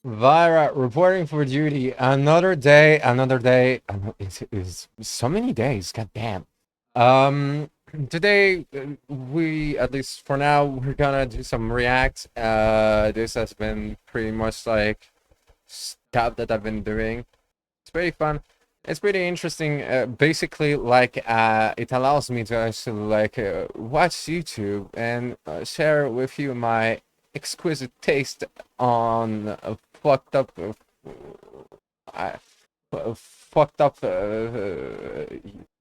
Vyrah reporting for duty. Another day, another day. It's so many days. God damn. Um, Today we, at least for now, we're gonna do some React. This has been pretty much like stuff that I've been doing. It's pretty fun. It's pretty interesting. Basically, like it allows me to actually like watch YouTube and share with you my exquisite taste on fucked up, uh, fucked up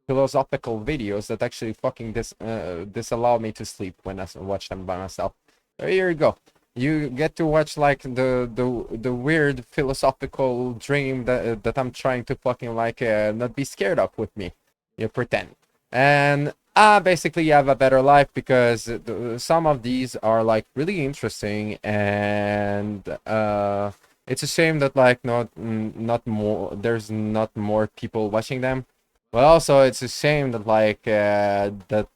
philosophical videos that actually fucking disallow me to sleep when I watch them by myself. So here you go. You get to watch like the weird philosophical dream that I'm trying to fucking like not be scared of with me. You pretend, and basically you have a better life because some of these are like really interesting, and it's a shame that like not more there's not more people watching them. But also it's a shame that like that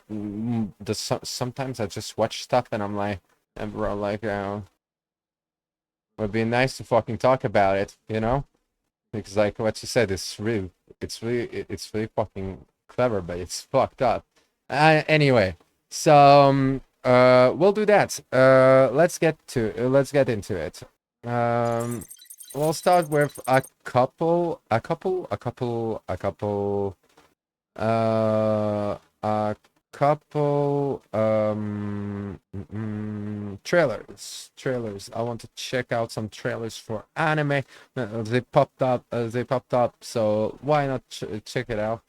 sometimes I just watch stuff and I'm like, and bro, like, would be nice to fucking talk about it, you know? Because like what you said is really, it's really fucking clever, but it's fucked up. Anyway, so we'll do that. Let's get into it. Um, we'll start with a couple trailers. I want to check out some trailers for anime. They popped up, so why not check it out?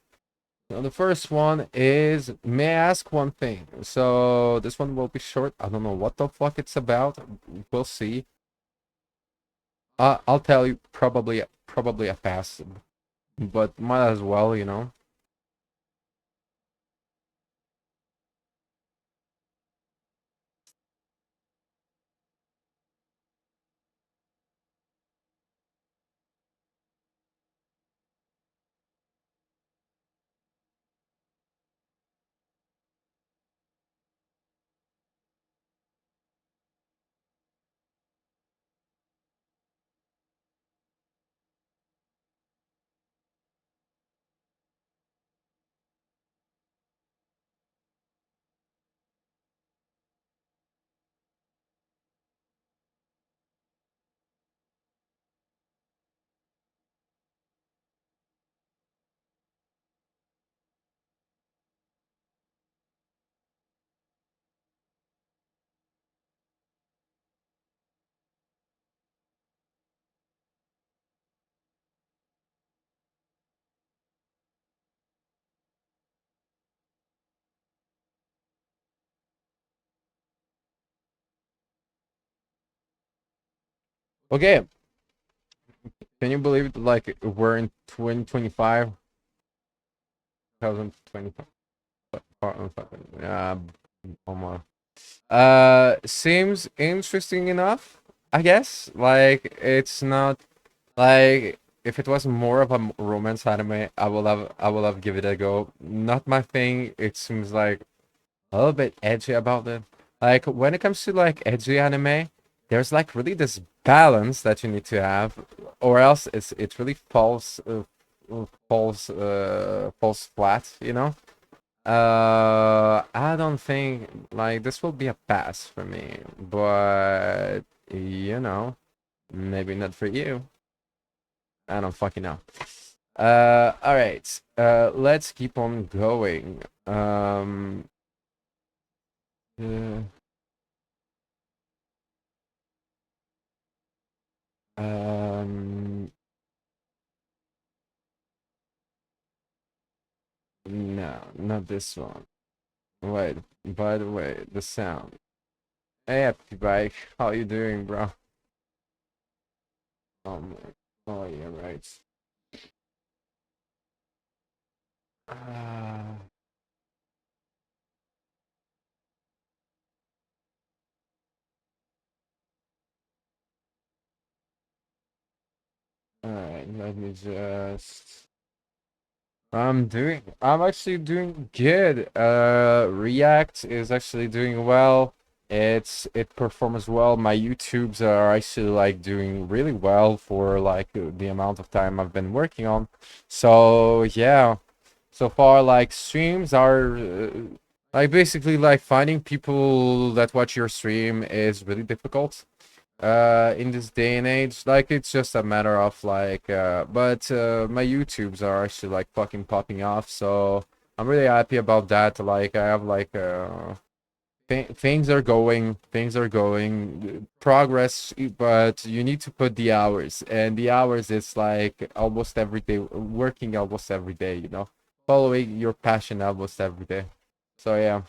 So the first one is, may I ask one thing? So this one will be short. I don't know what the fuck it's about. We'll see. I'll tell you, probably a pass, but might as well, you know. Okay, can you believe it? Like we're in 2025, 2025. Uh, almost. Seems interesting enough, I guess. Like it's not like if it was more of a romance anime, I will have give it a go. Not my thing. It seems like a little bit edgy about it. Like when it comes to like edgy anime, there's like really this balance that you need to have, or else it really falls flat, you know. I don't think like this will be a pass for me, but you know, maybe not for you. I don't fucking know. All right. Let's keep on going. Uh, um, no, not this one. Wait, by the way, the sound. Hey, Happy Bike, how you doing, bro? My, oh yeah, right. Uh, all right, let me just. I'm actually doing good. React is actually doing well. it performs well. My YouTubes are actually like doing really well for like the amount of time I've been working on. So yeah, so far like streams are like basically like finding people that watch your stream is really difficult in this day and age. Like it's just a matter of like but my YouTubes are actually like fucking popping off, so I'm really happy about that. Like I have like things are going progress, but you need to put the hours, and the hours is like almost every day, working almost every day, you know, following your passion almost every day. So yeah.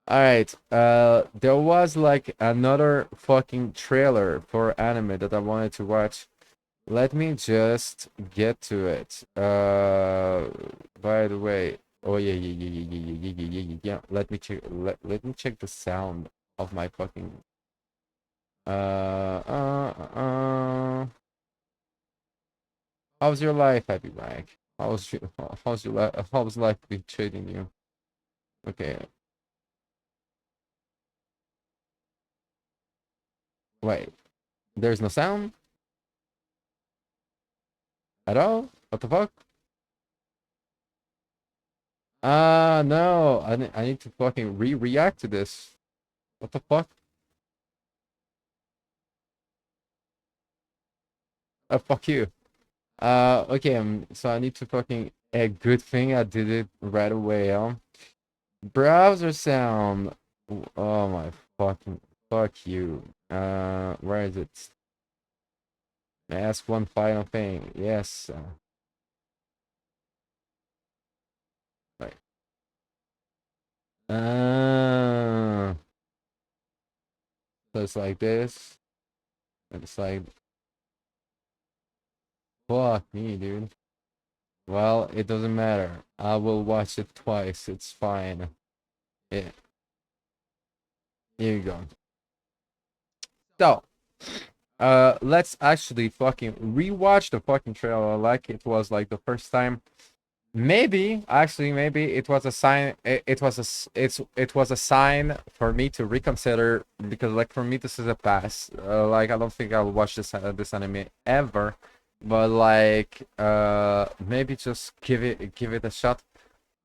All right. There was like another fucking trailer for anime that I wanted to watch. Let me just get to it. By the way, oh yeah, yeah, yeah, yeah, yeah, yeah, yeah, yeah, yeah, yeah. Let me check. Let me check the sound of my fucking. How's your life, Happy Mike? How's your life? How's life been treating you? Okay. Wait. There's no sound at all. What the fuck? No. I need to fucking react to this. What the fuck? Fuck you. Okay, so I need to fucking a good thing I did it right away, browser sound. Oh my fucking fuck you. Where is it? Ask one final thing. Yes. Right. So it's like this. And it's like fuck me, dude. Well, it doesn't matter. I will watch it twice. It's fine. Yeah. Here you go. So, let's actually fucking rewatch the fucking trailer like it was like the first time. Maybe, actually, maybe it was a sign. It was a sign for me to reconsider, because like for me this is a pass. Like I don't think I'll watch this anime ever, but like maybe just give it a shot.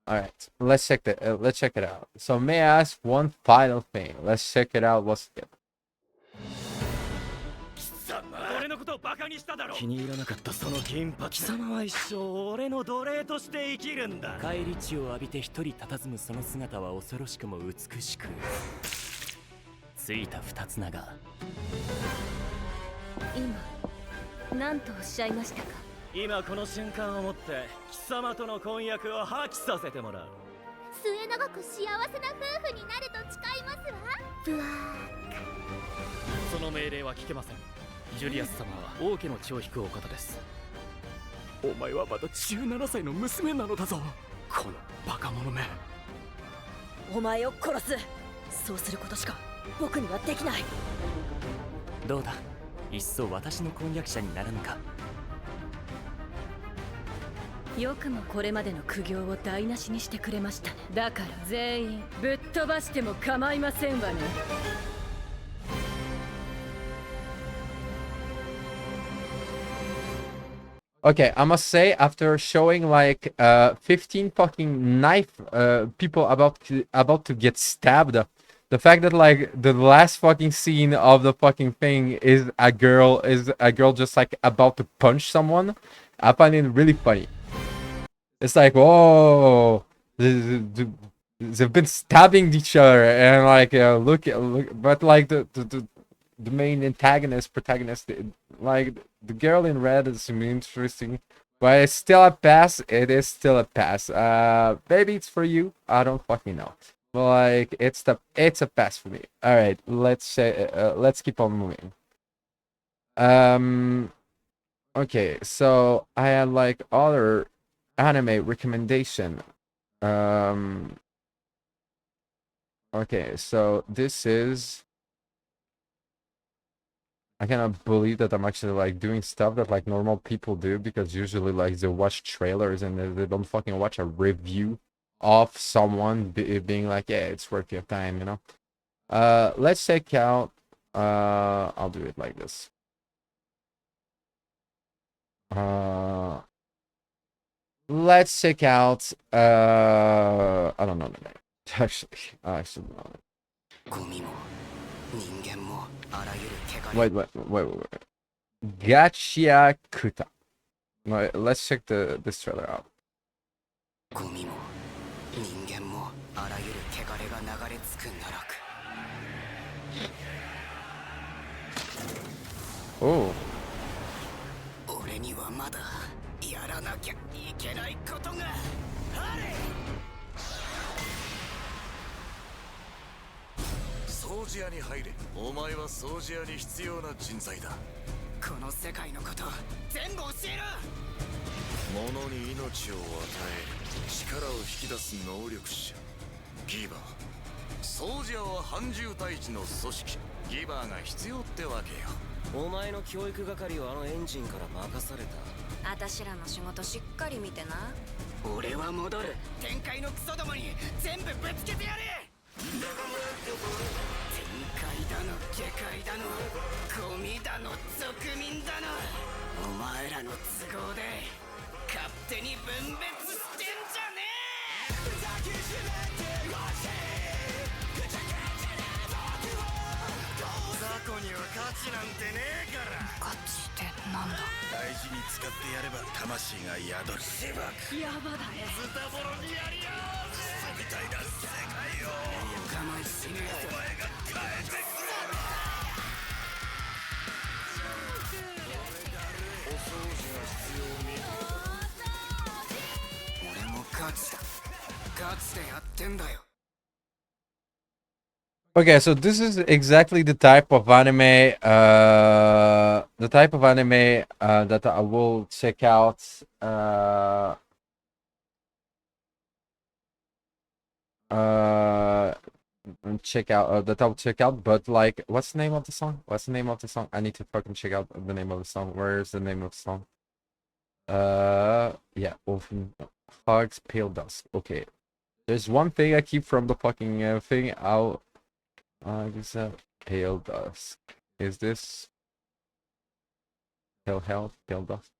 All right, let's check it out. So may I ask one final thing? Let's check it out. What's it? 俺のことをバカにしただろ。気に入らなかったその金髪。貴様は一生俺の奴隷として生きるんだ。返り血を浴びて一人佇むその姿は恐ろしくも美しく、ついた二つ名が。今、何とおっしゃいましたか。今この瞬間をもって貴様との婚約を破棄させてもらう。末永く幸せな夫婦になると誓いますわ。ブワー。その命令は聞けません。ジュリアス様は王家の血を引くお方です。お前はまだ17歳の娘なのだぞ。このバカ者め。お前を殺す。そうすることしか僕にはできない。どうだ、いっそ私の婚約者にならぬか。よくもこれまでの苦行を台無しにしてくれましたね。だから全員ぶっ飛ばしても構いませんわね。Okay, I must say, after showing like 15 fucking knife people about to get stabbed, the fact that like the last fucking scene of the fucking thing is a girl just like about to punch someone, I find it really funny. It's like, whoa, they've been stabbing each other, and like look, but like the main protagonist, like the girl in red is interesting, but it's still a pass. It is still a pass. Maybe it's for you. I don't fucking know. But like it's a pass for me. All right, let's keep on moving. Okay, so I had like other anime recommendation. Okay, so this is. I cannot believe that I'm actually like doing stuff that like normal people do, because usually like they watch trailers and they don't fucking watch a review of someone being like, yeah, it's worth your time, you know. Let's check out. I'll do it like this. Let's check out. I don't know the name. Actually, I should know it. Wait. Gachia Kuta. No, let's check this trailer out. Oh. 俺にはまだやらなきゃいけないことがある。掃除屋に入れ。お前は掃除屋に必要な人材だ。この世界のこと全部教えろ。物に命を与え、力を引き出す能力者。ギバー。掃除屋は半獣退治の組織。ギバーが必要ってわけよ。お前の教育係はあのエンジンから任された。私らの仕事しっかり見てな。俺は戻る。天界のクソどもに全部ぶつけてやれ。天界だの下界だのゴミだの俗民だの、お前らの都合で勝手に分別してんじゃねえ。雑魚には価値なんてねえから。ガチってなんだ。大事に使ってやれば魂が宿る。しばくやばだね。ズタボロにやりよう。クソみたいな世界を我慢しねえ。お前が変えてくれる。お掃除が必要に。俺もガチだ。ガチでやってんだよ。Okay, so this is exactly the type of anime, that I will check out. Check out that I'll check out. But like, what's the name of the song? What's the name of the song? I need to fucking check out the name of the song. Where's the name of the song? Yeah, Wolfen Hugs Pale Dust. Okay, there's one thing I keep from the fucking thing. This Pale Dust. Is this Pale Health? Pale Dust?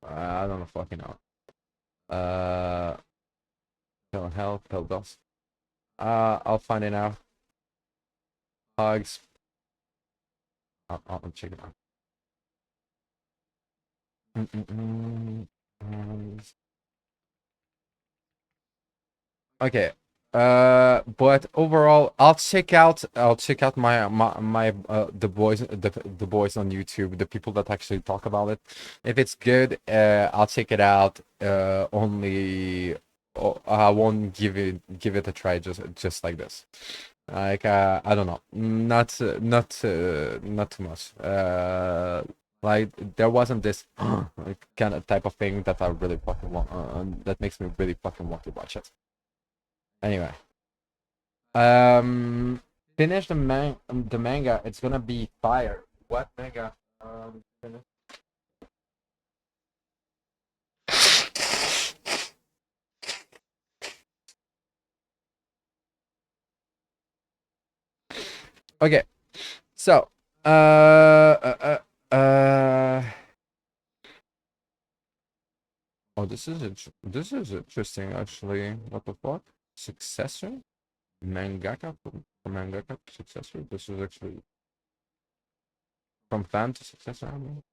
I don't know fucking know. Pale Health, Pale Dust. I'll find it out. Hugs. I'll check it out. Okay. But overall, I'll check out my the boys on YouTube, the people that actually talk about it. If it's good, I'll check it out. Only I won't give it a try just like this. Like I don't know, not too much. Like there wasn't this kind of type of thing that I really fucking want. That makes me really fucking want to watch it. Anyway, finish the manga. It's gonna be fire. What manga? Finish. Okay, so oh, this is interesting actually. What the fuck? Successor? Mangaka from mangaka to successor? This is actually from fan to successor, I mean.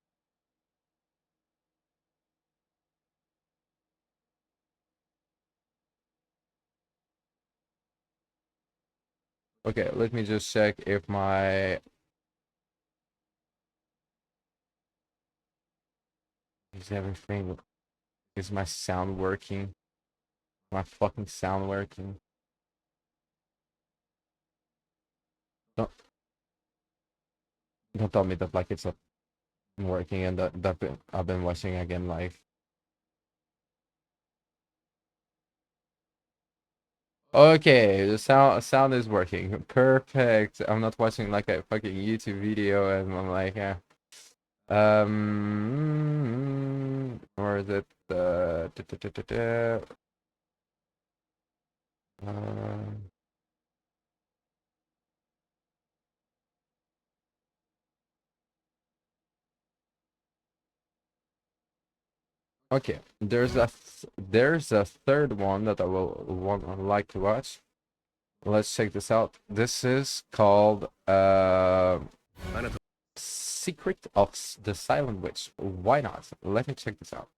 Okay, let me just check if my is everything, is my sound working? My fucking sound working? Don't tell me that like it's not working and that I've been watching again like. Okay, the sound is working. Perfect. I'm not watching like a fucking YouTube video and I'm like, or is it Okay, there's a third one that I will like to watch. Let's check this out. This is called Secret of the Silent Witch. Why not? Let me check this out.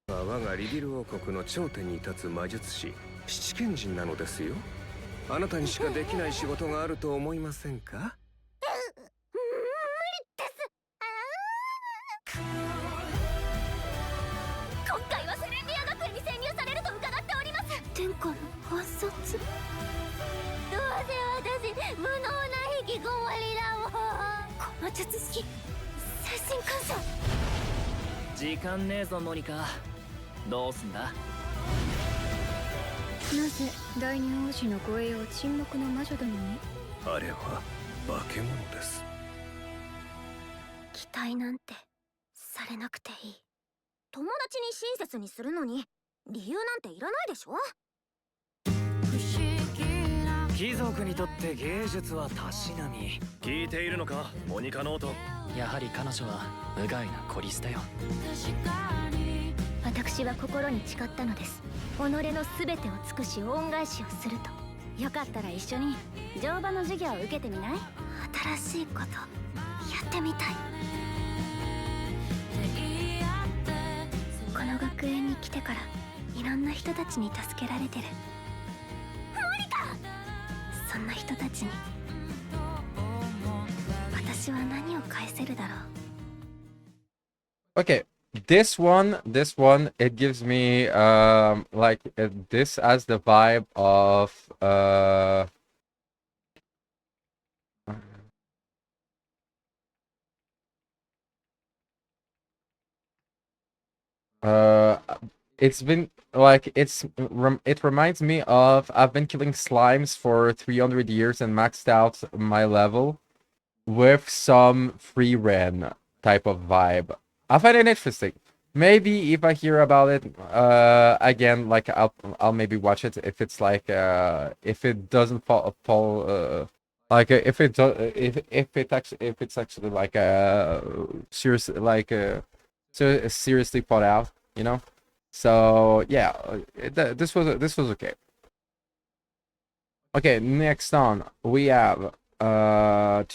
我がリビル王国の頂点に立つ魔術師七賢人なのですよ。あなたにしかできない仕事があると思いませんか？今回はセレンディア学園に潜入されると伺っております。天下の暗殺。どうせ私無能な引きこもりだもん。この術式精神干渉。時間ねえぞモニカ。どうすんだ？なぜ第二王子の護衛を沈黙の魔女どもに？あれは化け物です。期待なんてされなくていい。友達に親切にするのに理由なんていらないでしょ。貴族にとって芸術はたしなみ。聞いているのかモニカノート。やはり彼女は無害なコリスだよ。私は心に誓ったのです。己の全てを尽くし恩返しをすると。よかったら一緒に乗馬の授業を受けてみない？新しいことやってみたい。この学園に来てからいろんな人たちに助けられてる。モニカ！そんな人たちに私は何を返せるだろう。 Okay, this one, it gives me like this as the vibe of it's been like it reminds me of I've been killing slimes for 300 years and maxed out my level with some free ren type of vibe. I find it interesting. Maybe if I hear about it again, like I'll maybe watch it if it's like if it doesn't fall like if it if it's actually like serious like so seriously thought out, you know. So yeah, this was okay. Okay, next on we have oh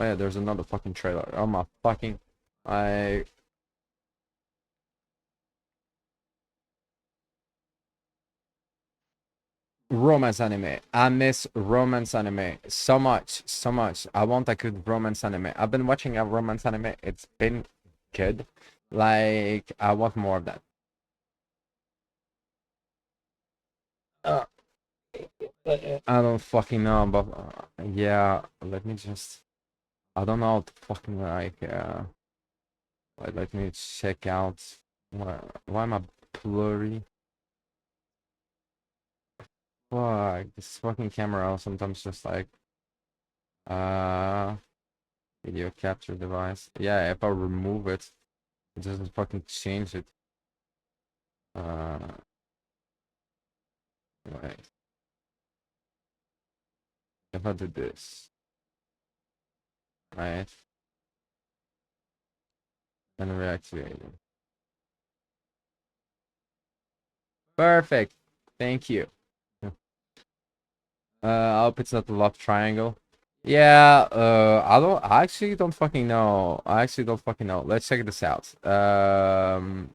yeah, there's another fucking trailer. Oh my fucking romance anime. I miss romance anime so much, so much. I want a good romance anime. I've been watching a romance anime. It's been good. Like I want more of that. I don't fucking know, but yeah. Let me just. I don't know how to fucking like. Let me check out. Why am I blurry? Fuck, this fucking camera sometimes just like video capture device. Yeah, if I remove it, it doesn't fucking change it. Wait. If I do this, right, and reactivate it. Perfect. Thank you. I hope it's not the love triangle. Yeah, I actually don't fucking know. Let's check this out.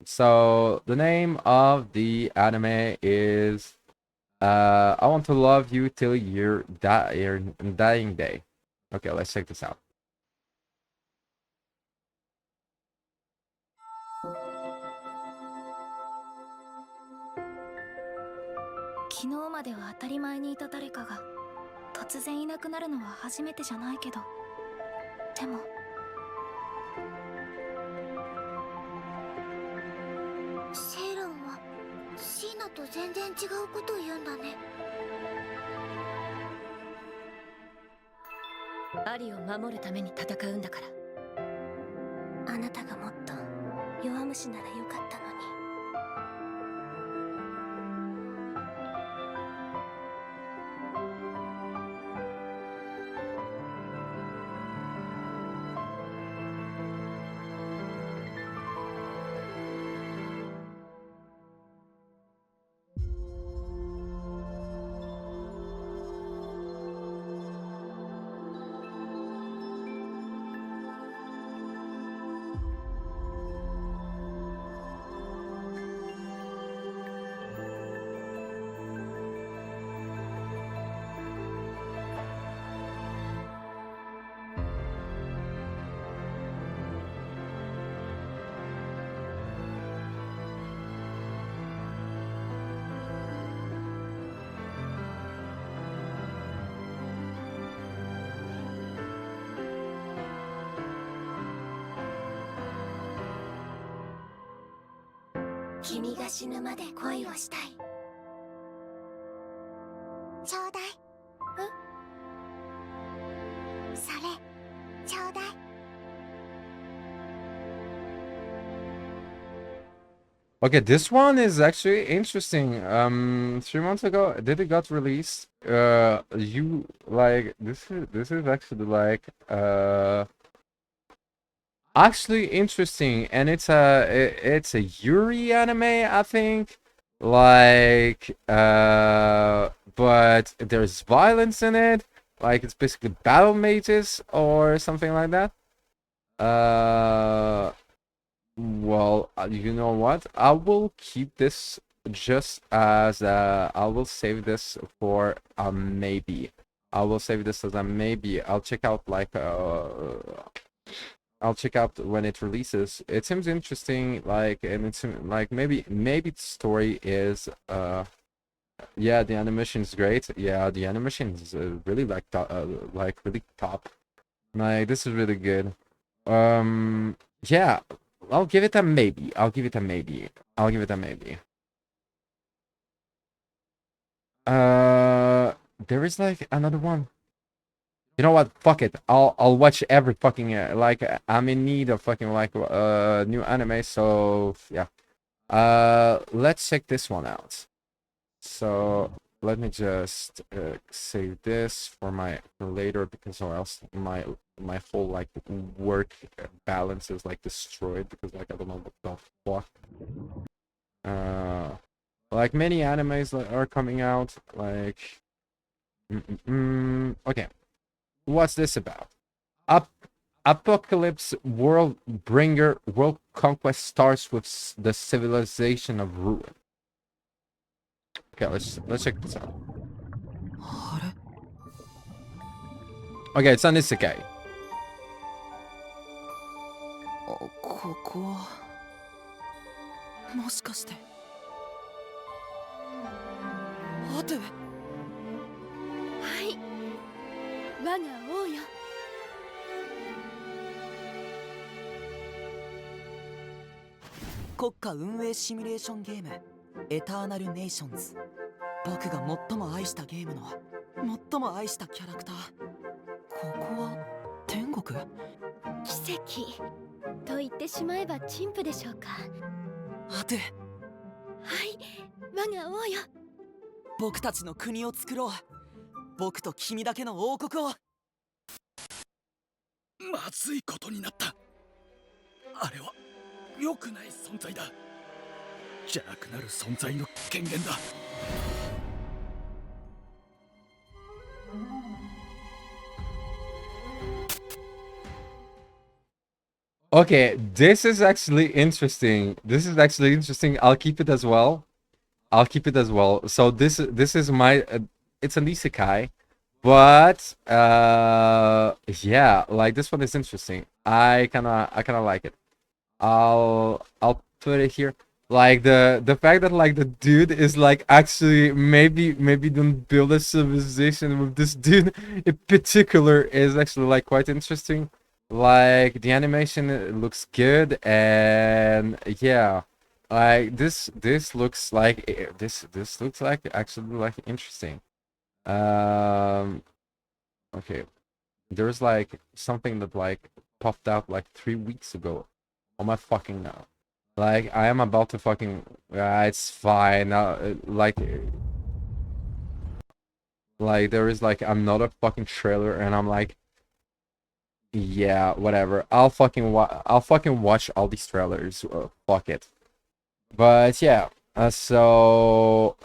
So the name of the anime is I Want to Love You Till Your Dying Day. Okay, let's check this out. 昨日までは当たり前にいた誰かが突然いなくなるのは初めてじゃないけど、でもシェイランはシーナと全然違うことを言うんだね。アリを守るために戦うんだから。あなたがもっと弱虫ならよかったのに。君が死ぬまで恋をしたい。ちょうだい。それちょうだい。 Okay, this one is actually interesting. 3 months ago, did it got released? You like this is actually like actually interesting, and it's a Yuri anime, I think. Like but there's violence in it. Like it's basically battle mages or something like that. Well, you know what? I will keep this just as I will save this for a maybe. I will save this as a maybe. I'll check out like I'll check out when it releases. It seems interesting, like, and it's like maybe the story is yeah, the animation is great. Yeah, the animation is really like really top. Like this is really good. Yeah, I'll give it a maybe. I'll give it a maybe. I'll give it a maybe. There is like another one. You know what? Fuck it. I'll watch every fucking like I'm in need of fucking like new anime. So yeah. Let's check this one out. So let me just save this for later, because or else my whole like work balance is like destroyed, because like I don't know what the fuck. Like many animes are coming out, like okay, what's this about? Apocalypse world bringer world conquest starts with the civilization of ruin. Okay, let's check this out. Okay, it's an isekai. ここはもしかしてアテ。はい、我が王よ。国家運営シミュレーションゲームエターナルネーションズ。僕が最も愛したゲームの最も愛したキャラクター。ここは天国？奇跡と言ってしまえば陳腐でしょうか。アテ。はい、我が王よ。僕たちの国を作ろう。僕と君だけの王国を。まずいことになった。あれは良くない存在だ。邪悪なる存在の権限だ。Okay, this is actually interesting. This is actually interesting. I'll keep it as well. I'll keep it as well. So this is my it's an isekai, but yeah, like this one is interesting. I kind of like it. I'll put it here. Like the fact that like the dude is like actually maybe don't build a civilization with this dude in particular is actually like quite interesting. Like the animation looks good, and yeah, like this looks like this looks like actually like interesting. Okay, there's like something that like popped out like 3 weeks ago on my fucking now. Like I am about to fucking it's fine like there is like another fucking trailer, and I'm like, yeah, whatever. I'll fucking watch all these trailers. Fuck it. But yeah, so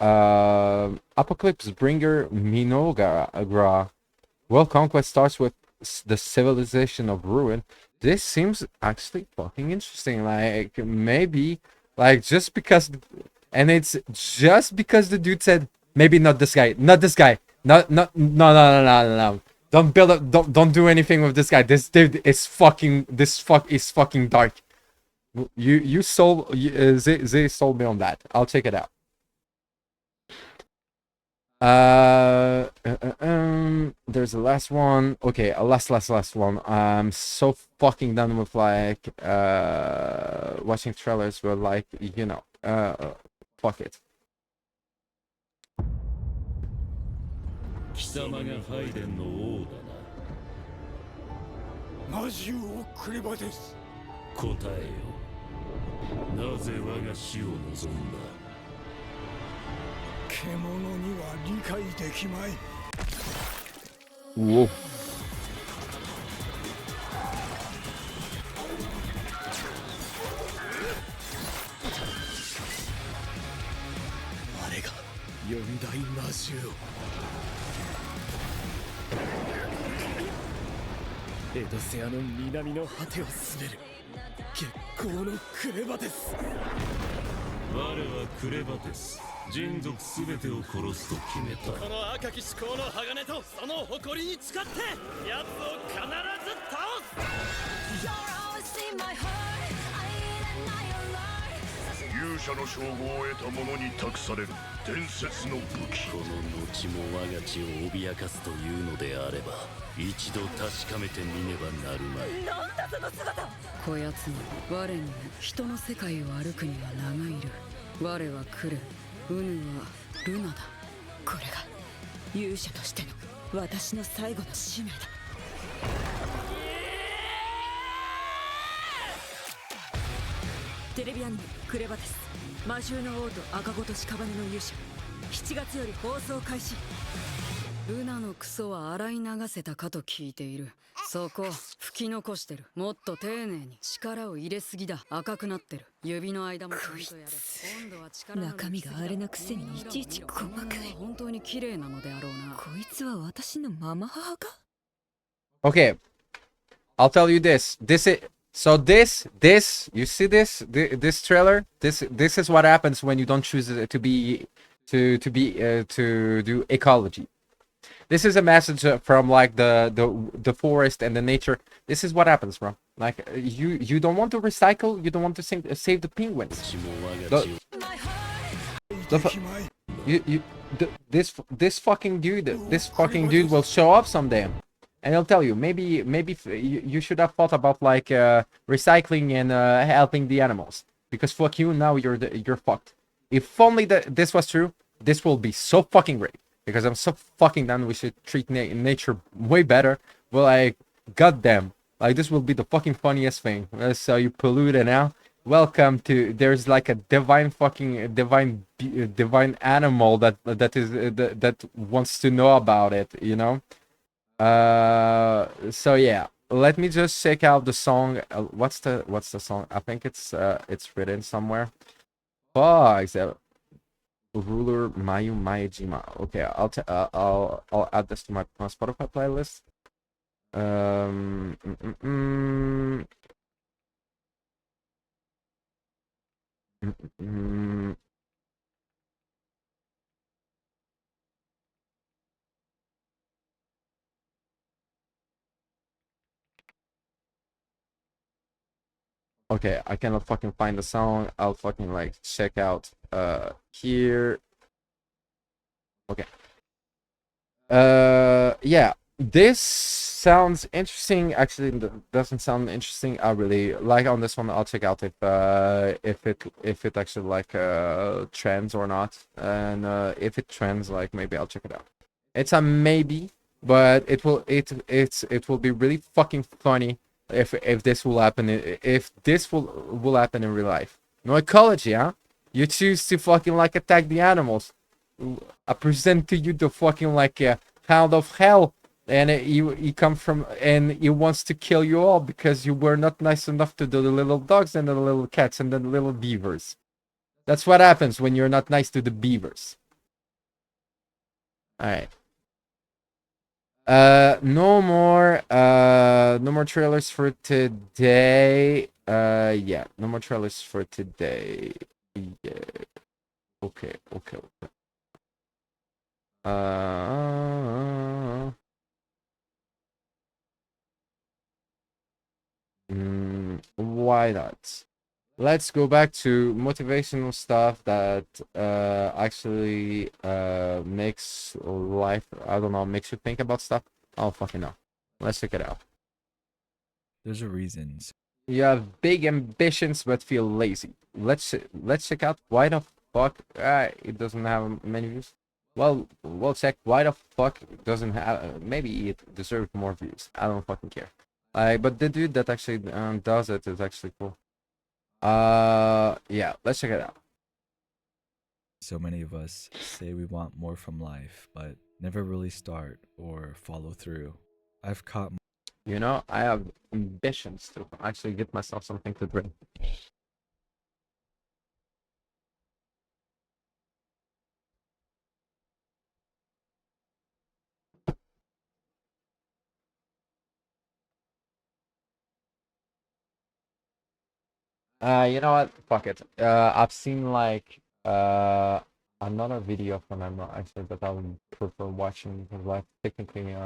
Apocalypse Bringer Minoga World Conquest starts with the civilization of ruin. This seems actually fucking interesting. Like maybe like just because, and it's just because the dude said maybe not this guy, not this guy, no. Don't build up. Don't do anything with this guy. This dude is fucking. This is fucking dark. You sold. They sold me on that. I'll check it out. There's the last one. Okay, a last one. I'm so fucking done with like watching trailers, but like fuck it. 貴様がファイデンの王だな。魔獣をクレバです。答えよ。なぜ我が死を望んだ。獣には理解できまい。Whoa.テレビアニメクレバです。魔獣の王と赤子と屍の勇者。7月より放送開始。ルナのクソは洗い流せたかと聞いている。そこ拭き残してる。もっと丁寧に力を入れすぎだ。赤くなってる。指の間もちゃんとやれ。今度は力の中身があれなくせにいちいち細かい。本当に綺麗なのであろうな。こいつは私のママ母か。 Okay, I'll tell you this. So this you see this trailer. This is what happens when you don't choose to do ecology. This is a message from like the forest and the nature. This is what happens, bro. Like you don't want to recycle. You don't want to save the penguins. This fucking dude will show up someday. And he'll tell you, maybe you should have thought about like recycling and helping the animals, because fuck you, now you're fucked. If only this was true, this will be so fucking great, because I'm so fucking done. We should treat nature way better. Well, like, goddamn, like this will be the fucking funniest thing. So you pollute it now. Welcome to, there's like a divine animal that wants to know about it, you know. So yeah, let me just check out the song. What's the song? I think it's written somewhere. Fuck, is that Ruler Mayu Mayajima? Okay, I'll add this to my Spotify playlist. Okay, I cannot fucking find the song. I'll fucking like check out here. Okay. Yeah, this sounds interesting. Actually, it doesn't sound interesting. I really like on this one. I'll check out if it actually like trends or not. And if it trends, like maybe I'll check it out. It's a maybe, but it will be really fucking funny if this will happen, if this will happen in real life. No ecology, huh? You choose to fucking like attack the animals. I present to you the fucking like hound of hell, and he come from, and he wants to kill you all because you were not nice enough to the little dogs and the little cats and the little beavers. That's what happens when you're not nice to the beavers. All right. No more trailers for today. Yeah, no more trailers for today. Yeah. Okay. Why not? let's go back to motivational stuff that actually makes life, I don't know, makes you think about stuff. Oh, fucking no. Let's check it out. There's a reason. You have big ambitions but feel lazy. Let's check out why the fuck it doesn't have many views. Well, we'll check why the fuck it doesn't have. Maybe it deserves more views. I don't fucking care. But the dude that actually does it is actually cool. Yeah, let's check it out. So many of us say we want more from life, but never really start or follow through. I've caught. You know, I have ambitions to actually get myself something to drink. You know what? Fuck it. I've seen like another video from him actually that I would prefer watching because like technically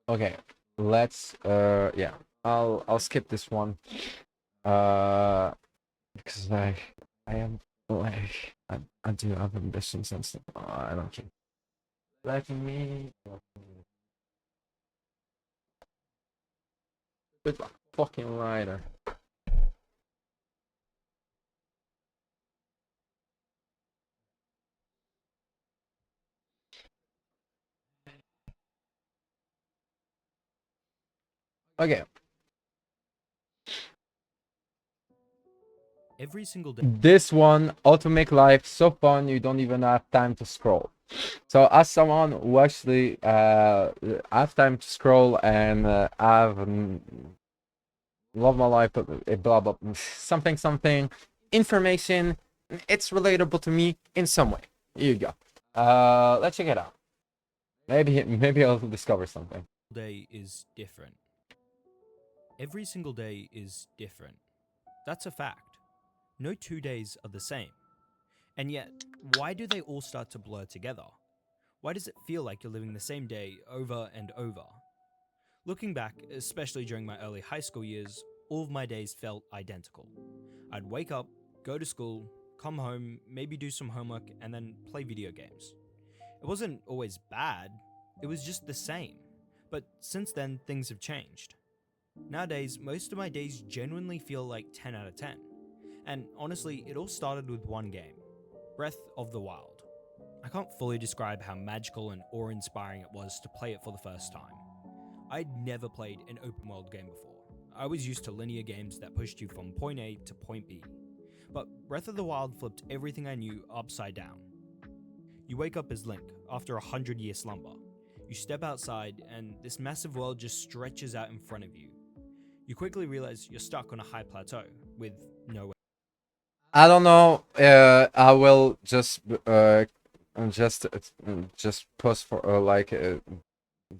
okay, let's yeah, I'll skip this one because I am like I do have ambitions and stuff. I don't care. Let me good luck, fucking rider. Okay. Every single day. This one, how to make life so fun you don't even have time to scroll. So as someone who actually have time to scroll and have love my life, blah blah something information, it's relatable to me in some way. Here you go. Let's check it out. Maybe I'll discover something. Day is different. Every single day is different. That's a fact. No 2 days are the same. And yet, why do they all start to blur together? Why does it feel like you're living the same day over and over? Looking back, especially during my early high school years, all of my days felt identical. I'd wake up, go to school, come home, maybe do some homework, and then play video games. It wasn't always bad, it was just the same. But since then, things have changed. Nowadays, most of my days genuinely feel like 10 out of 10. And honestly, it all started with one game, Breath of the Wild. I can't fully describe how magical and awe-inspiring it was to play it for the first time. I'd never played an open world game before. I was used to linear games that pushed you from point A to point B. But Breath of the Wild flipped everything I knew upside down. You wake up as Link after a 100-year slumber. You step outside and this massive world just stretches out in front of you. You quickly realize you're stuck on a high plateau with no way. I don't know. I will just post for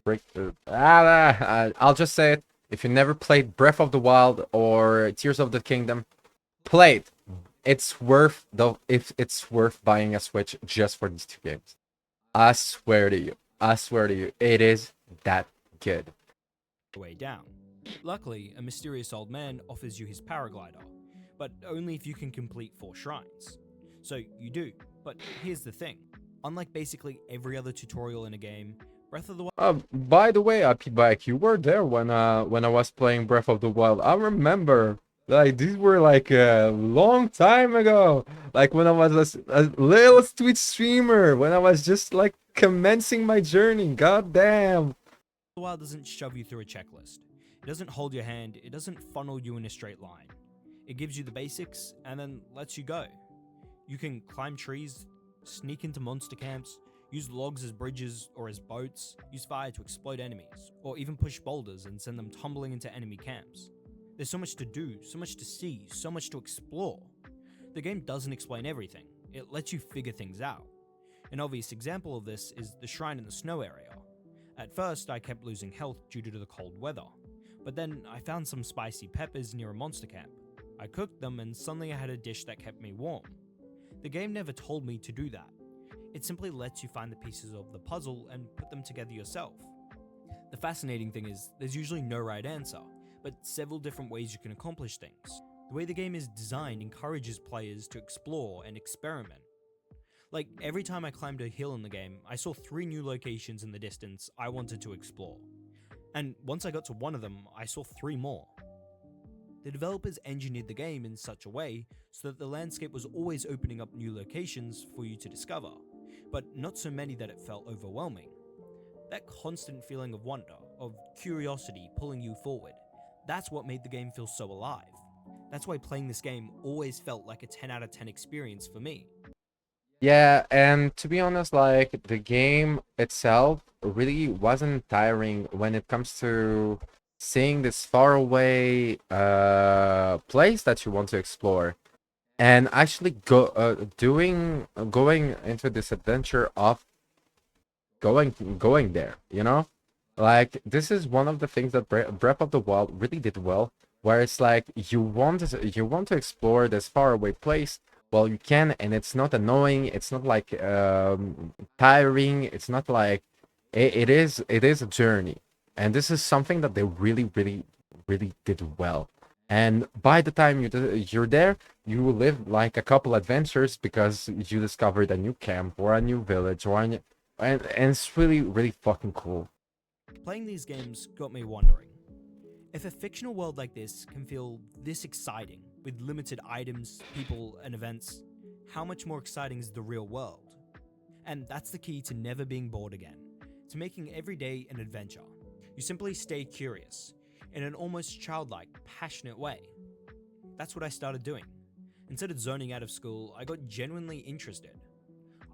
break. I'll just say it. If you never played Breath of the Wild or Tears of the Kingdom, play it. It's worth it's worth buying a Switch just for these two games. I swear to you. It is that good. Way down. Luckily, a mysterious old man offers you his paraglider, but only if you can complete 4 shrines. So you do, but here's the thing. Unlike basically every other tutorial in a game, Breath of the Wild... By the way, Bike, you were there when I was playing Breath of the Wild. I remember, like, these were like a long time ago. Like when I was a little Twitch streamer, when I was just like commencing my journey. God damn. The Wild doesn't shove you through a checklist. It doesn't hold your hand, it doesn't funnel you in a straight line. It gives you the basics and then lets you go. You can climb trees, sneak into monster camps, use logs as bridges or as boats, use fire to explode enemies, or even push boulders and send them tumbling into enemy camps. There's so much to do, so much to see, so much to explore. The game doesn't explain everything, it lets you figure things out. An obvious example of this is the shrine in the snow area. At first, I kept losing health due to the cold weather, but then I found some spicy peppers near a monster camp. I cooked them and suddenly I had a dish that kept me warm. The game never told me to do that. It simply lets you find the pieces of the puzzle and put them together yourself. The fascinating thing is, there's usually no right answer, but several different ways you can accomplish things. The way the game is designed encourages players to explore and experiment. Like, every time I climbed a hill in the game, I saw 3 new locations in the distance I wanted to explore. And once I got to one of them, I saw 3 more. The developers engineered the game in such a way so that the landscape was always opening up new locations for you to discover, but not so many that it felt overwhelming. That constant feeling of wonder, of curiosity pulling you forward, that's what made the game feel so alive. That's why playing this game always felt like a 10 out of 10 experience for me. Yeah, and to be honest, like the game itself really wasn't tiring when it comes to seeing this faraway place that you want to explore, and actually going into this adventure of going there. You know, like this is one of the things that Breath of the Wild really did well, where it's like you want to explore this faraway place. Well, you can, and it's not annoying. It's not like tiring. It's not like it is a journey, and this is something that they really did well. And by the time you're there, you will live like a couple adventures because you discovered a new camp or a new village and it's really fucking cool. Playing these games got me wondering, if a fictional world like this can feel this exciting, with limited items, people, and events, how much more exciting is the real world? And that's the key to never being bored again, to making every day an adventure. You simply stay curious, in an almost childlike, passionate way. That's what I started doing. Instead of zoning out of school, I got genuinely interested.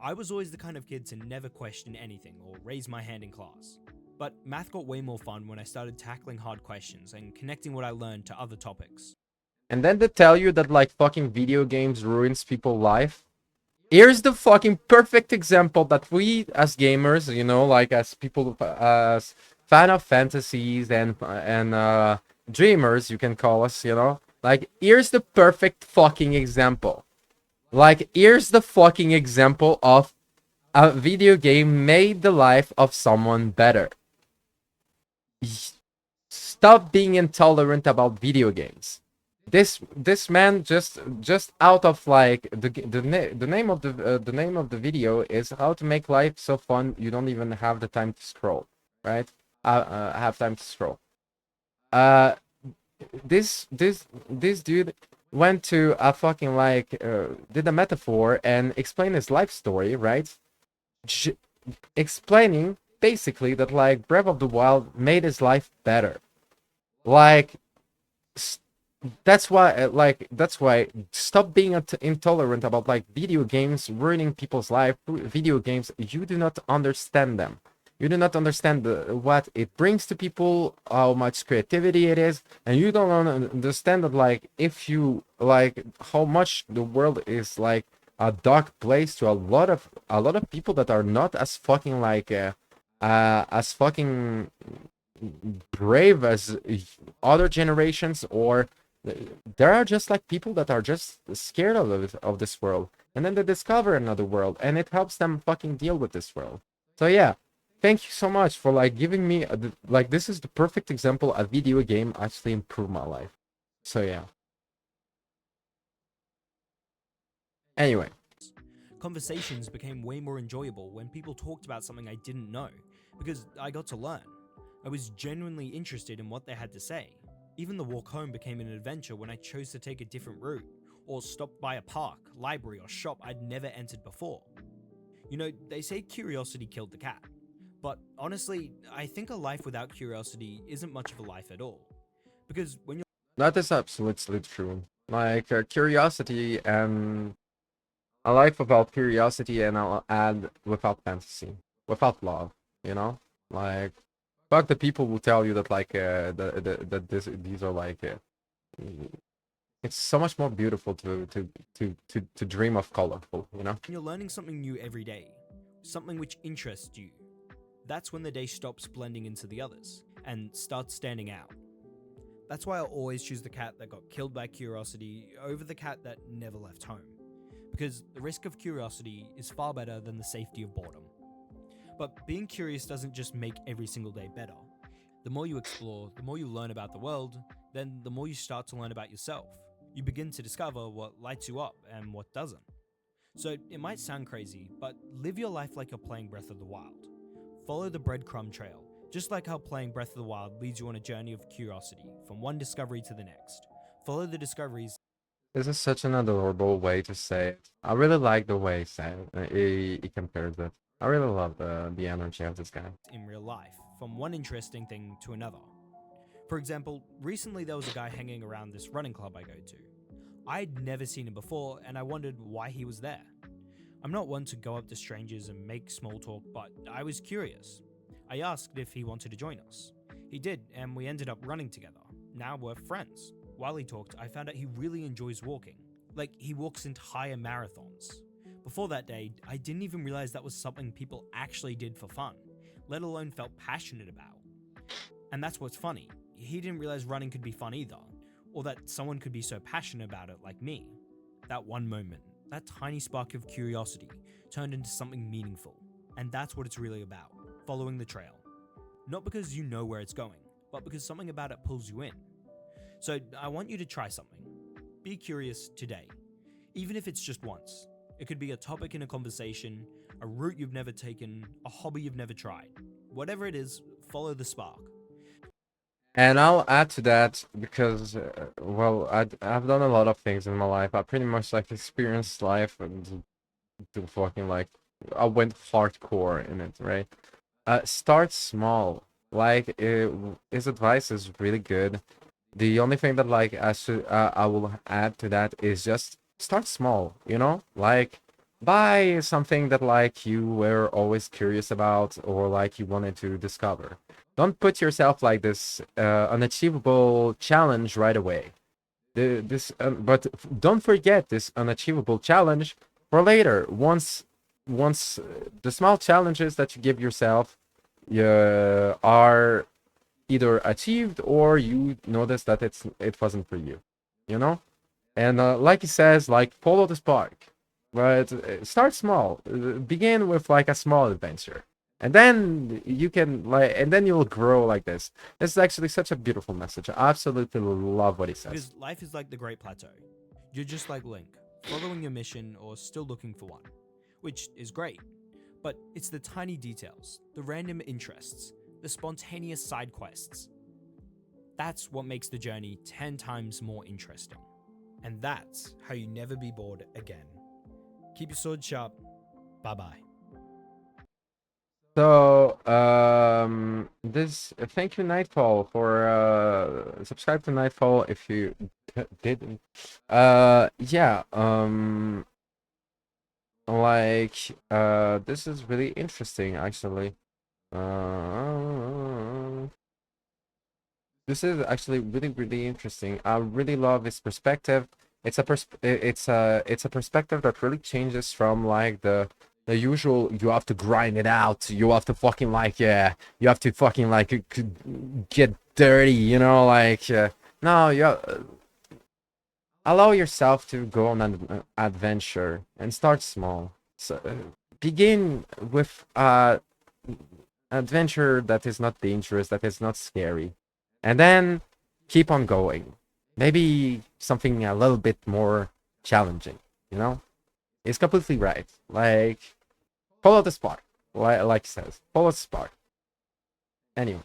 I was always the kind of kid to never question anything or raise my hand in class. But math got way more fun when I started tackling hard questions and connecting what I learned to other topics. And then they tell you that like fucking video games ruins people's life. Here's the fucking perfect example that we as gamers, you know, like as people as fan of fantasies and dreamers, you can call us, you know. Like here's the perfect fucking example. Like here's the fucking example of a video game made the life of someone better. Stop being intolerant about video games. This man just out of like the name of the video is how to make life so fun you don't even have the time to scroll, right? Have time to scroll. This dude went to a fucking like did a metaphor and explained his life story, right? Explaining basically that like Breath of the Wild made his life better. Like that's why stop being intolerant about like video games ruining people's life. Video games, you do not understand them. You do not understand what it brings to people, how much creativity it is, and you don't understand that like if you like how much the world is like a dark place to a lot of people that are not as fucking like as fucking brave as other generations, or there are just like people that are just scared of this world, and then they discover another world and it helps them fucking deal with this world. So yeah, thank you so much for like giving me like this is the perfect example a video game actually improved my life. So yeah, anyway, conversations became way more enjoyable when people talked about something I didn't know, because I got to learn. I was genuinely interested in what they had to say. Even the walk home became an adventure when I chose to take a different route, or stop by a park, library, or shop I'd never entered before. You know, they say curiosity killed the cat, but honestly, I think a life without curiosity isn't much of a life at all. Because when you're that is absolutely true. Like curiosity and a life without curiosity and without fantasy, without love, you know, like fuck the people who tell you that like these are like it's so much more beautiful to dream of colorful, you know. When you're learning something new every day, something which interests you, that's when the day stops blending into the others and starts standing out. That's why I'll always choose the cat that got killed by curiosity over the cat that never left home. Because the risk of curiosity is far better than the safety of boredom. But being curious doesn't just make every single day better. The more you explore, the more you learn about the world, Then the more you start to learn about yourself, you begin to discover what lights you up and what doesn't. So it might sound crazy, but live your life like you're playing Breath of the Wild. Follow the breadcrumb trail, just like how playing Breath of the Wild leads you on a journey of curiosity, from one discovery to the next. Follow the discoveries. This is such an adorable way to say it. I really like the way he compares it. I really love the energy of this guy. In real life, from one interesting thing to another. For example, recently there was a guy hanging around this running club I go to. I'd never seen him before, and I wondered why he was there. I'm not one to go up to strangers and make small talk, but I was curious. I asked if he wanted to join us. He did, and we ended up running together. Now we're friends. While he talked, I found out he really enjoys walking. Like, he walks entire marathons. Before that day, I didn't even realize that was something people actually did for fun, let alone felt passionate about. And that's what's funny. He didn't realize running could be fun either, or that someone could be so passionate about it like me. That one moment, that tiny spark of curiosity, turned into something meaningful. And that's what it's really about, following the trail. Not because you know where it's going, but because something about it pulls you in. So I want you to try something. Be curious today, even if it's just once. It could be a topic in a conversation, a route you've never taken, a hobby you've never tried. Whatever it is, follow the spark. And I'll add to that because, well, I've done a lot of things in my life. I pretty much like experienced life and do fucking like I went hardcore in it, right? Start small. Like his advice is really good. The only thing that like I will add to that is just start small. You know, like buy something that like you were always curious about or like you wanted to discover. Don't put yourself like this unachievable challenge right away. But don't forget this unachievable challenge for later. Once the small challenges that you give yourself are either achieved or you notice that it wasn't for you, you know. And like he says, like follow the spark, but start small. Begin with like a small adventure. And then you can like, and then you'll grow like this. This is actually such a beautiful message. I absolutely love what he says. Because life is like the Great Plateau. You're just like Link, following your mission or still looking for one, which is great. But it's the tiny details, the random interests, the spontaneous side quests. That's what makes the journey 10 times more interesting. And that's how you never be bored again. Keep your sword sharp. Bye-bye. So, thank you Nightfall for subscribe to Nightfall if you didn't. Yeah, like this is really interesting actually. This is actually really interesting. I really love his perspective. It's a perspective that really changes from like the usual you have to grind it out, you have to fucking like you have to fucking like get dirty, you know, like no, you allow yourself to go on an adventure and start small. So begin with adventure that is not dangerous, that is not scary, and then keep on going. Maybe something a little bit more challenging, you know. He's completely right. Like, follow the spark. Like he says, follow the spark. Anyway.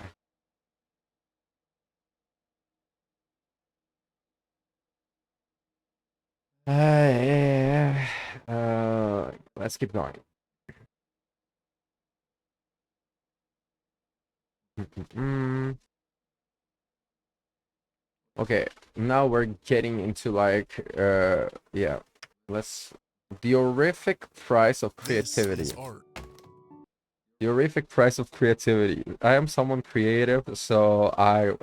Let's keep going. Okay, now we're getting into like yeah. The horrific price of creativity. The horrific price of creativity. I am someone creative, so I'm